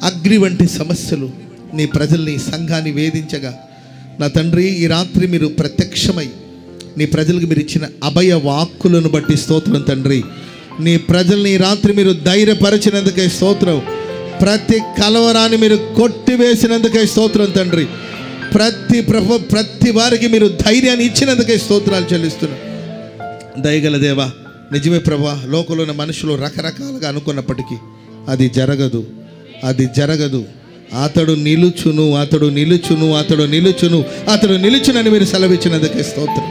అగ్ని వంటి సమస్యలు నీ ప్రజల్ని, సంఘాన్ని వేధించగా నా తండ్రి, ఈ రాత్రి మీరు ప్రత్యక్షమై నీ ప్రజలకు మీరు ఇచ్చిన అభయ వాక్కులను బట్టి స్తోత్రం తండ్రి. నీ ప్రజల్ని ఈ రాత్రి మీరు ధైర్యపరిచినందుకే స్తోత్రం. ప్రతి కలవరాన్ని మీరు కొట్టివేసినందుకే స్తోత్రం తండ్రి. ప్రతి వారికి మీరు ధైర్యాన్ని ఇచ్చినందుకే స్తోత్రాలు చెల్లిస్తున్నాం. దయగల దేవా, నిజమే ప్రభా, లోకంలో ఉన్న మనుషులు రకరకాలుగా అనుకున్నప్పటికీ అది జరగదు, అది జరగదు. అతడు నిలుచును, అతడు నిలుచును, అతడు నిలుచును, అతడు నిలుచునని మీరు సెలవిచ్చినందుకే స్తోత్రం.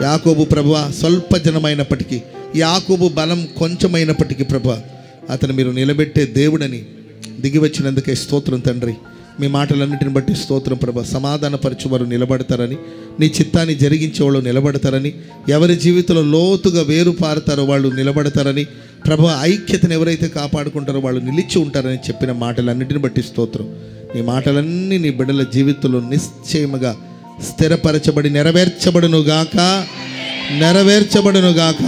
యాకోబు ప్రభువా స్వల్ప జనమైనప్పటికీ, యాకోబు బలం కొంచెమైనప్పటికీ ప్రభువా, అతను మీరు నిలబెట్టే దేవుడని దిగి వచ్చినందుకే స్తోత్రం తండ్రి. మీ మాటలన్నిటిని బట్టి స్తోత్రం ప్రభా. సమాధానపరచువారు నిలబడతారని, నీ చిత్తాన్ని జరిగించేవాళ్ళు నిలబడతారని, ఎవరి జీవితంలో లోతుగా వేరు పారుతారో వాళ్ళు నిలబడతారని ప్రభా, ఐక్యతను ఎవరైతే కాపాడుకుంటారో వాళ్ళు నిలిచి ఉంటారని చెప్పిన మాటలన్నిటిని బట్టి స్తోత్రం. నీ మాటలన్నీ నీ బిడ్డల జీవితంలో నిశ్చయముగా స్థిరపరచబడి నెరవేర్చబడునుగాక, నెరవేర్చబడునుగాక.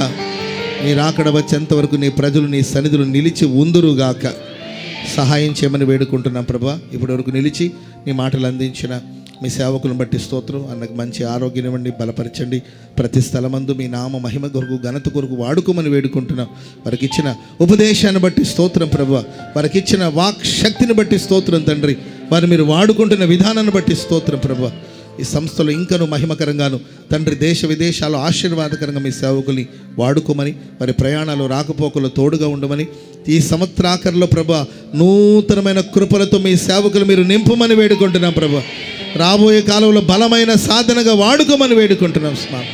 నీ రాకడ వచ్చేంతవరకు నీ ప్రజలు నీ సన్నిధులు నిలిచి ఉందురుగాక. సహాయం చేయమని వేడుకుంటున్నాం ప్రభా. ఇప్పటి వరకు నిలిచి నీ మాటలు అందించిన మీ సేవకులను బట్టి స్తోత్రం. అన్నకు మంచి ఆరోగ్యం ఇవ్వండి, బలపరచండి. ప్రతి స్థలమందు మీ నామ మహిమ కొరకు, ఘనత కొరకు వాడుకోమని వేడుకుంటున్నాం. వారికి ఇచ్చిన ఉపదేశాన్ని బట్టి స్తోత్రం ప్రభా. వారికి ఇచ్చిన వాక్ శక్తిని బట్టి స్తోత్రం తండ్రి. వారు మీరు వాడుకుంటున్న విధానాన్ని బట్టి స్తోత్రం ప్రభా. ఈ సంస్థలో ఇంకను మహిమకరంగాను తండ్రి, దేశ విదేశాలు ఆశీర్వాదకరంగా మీ సేవకుల్ని వాడుకోమని, వారి ప్రయాణాలు రాకపోకలు తోడుగా ఉండమని, ఈ సంవత్సరాఖరులో ప్రభా నూతనమైన కృపలతో మీ సేవకులు మీరు నింపమని వేడుకుంటున్నాం ప్రభా. రాబోయే కాలంలో బలమైన సాధనగా వాడుకోమని వేడుకుంటున్నాం స్వామి.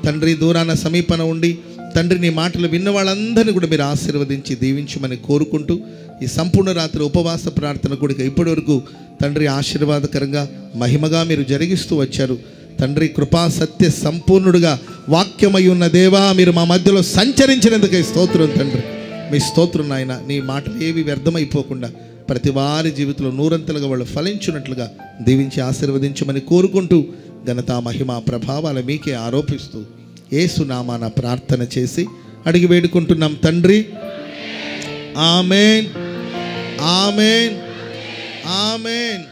తండ్రి, దూరాన సమీపన ఉండి తండ్రి నీ మాటలు విన్న వాళ్ళందరినీ కూడా మీరు ఆశీర్వదించి దీవించమని కోరుకుంటూ, ఈ సంపూర్ణ రాత్రి ఉపవాస ప్రార్థన కూడా ఇప్పటి వరకు తండ్రి ఆశీర్వాదకరంగా మహిమగా మీరు జరిగిస్తూ వచ్చారు తండ్రి. కృపా సత్య సంపూర్ణుడుగా వాక్యమై ఉన్న దేవా, మీరు మా మధ్యలో సంచరించినందుకే స్తోత్రం తండ్రి. మీ స్తోత్రం నాయన. నీ మాటలు ఏవి వ్యర్థమైపోకుండా ప్రతి వారి జీవితంలో నూరంతలుగా వాళ్ళు ఫలించినట్లుగా దీవించి ఆశీర్వదించమని కోరుకుంటూ, ఘనత మహిమ ప్రభావాలు మీకే ఆరోపిస్తూ యేసు నామాన ప్రార్థన చేసి అడిగి వేడుకుంటున్నాం తండ్రి. ఆమేన్, ఆమేన్, ఆమేన్.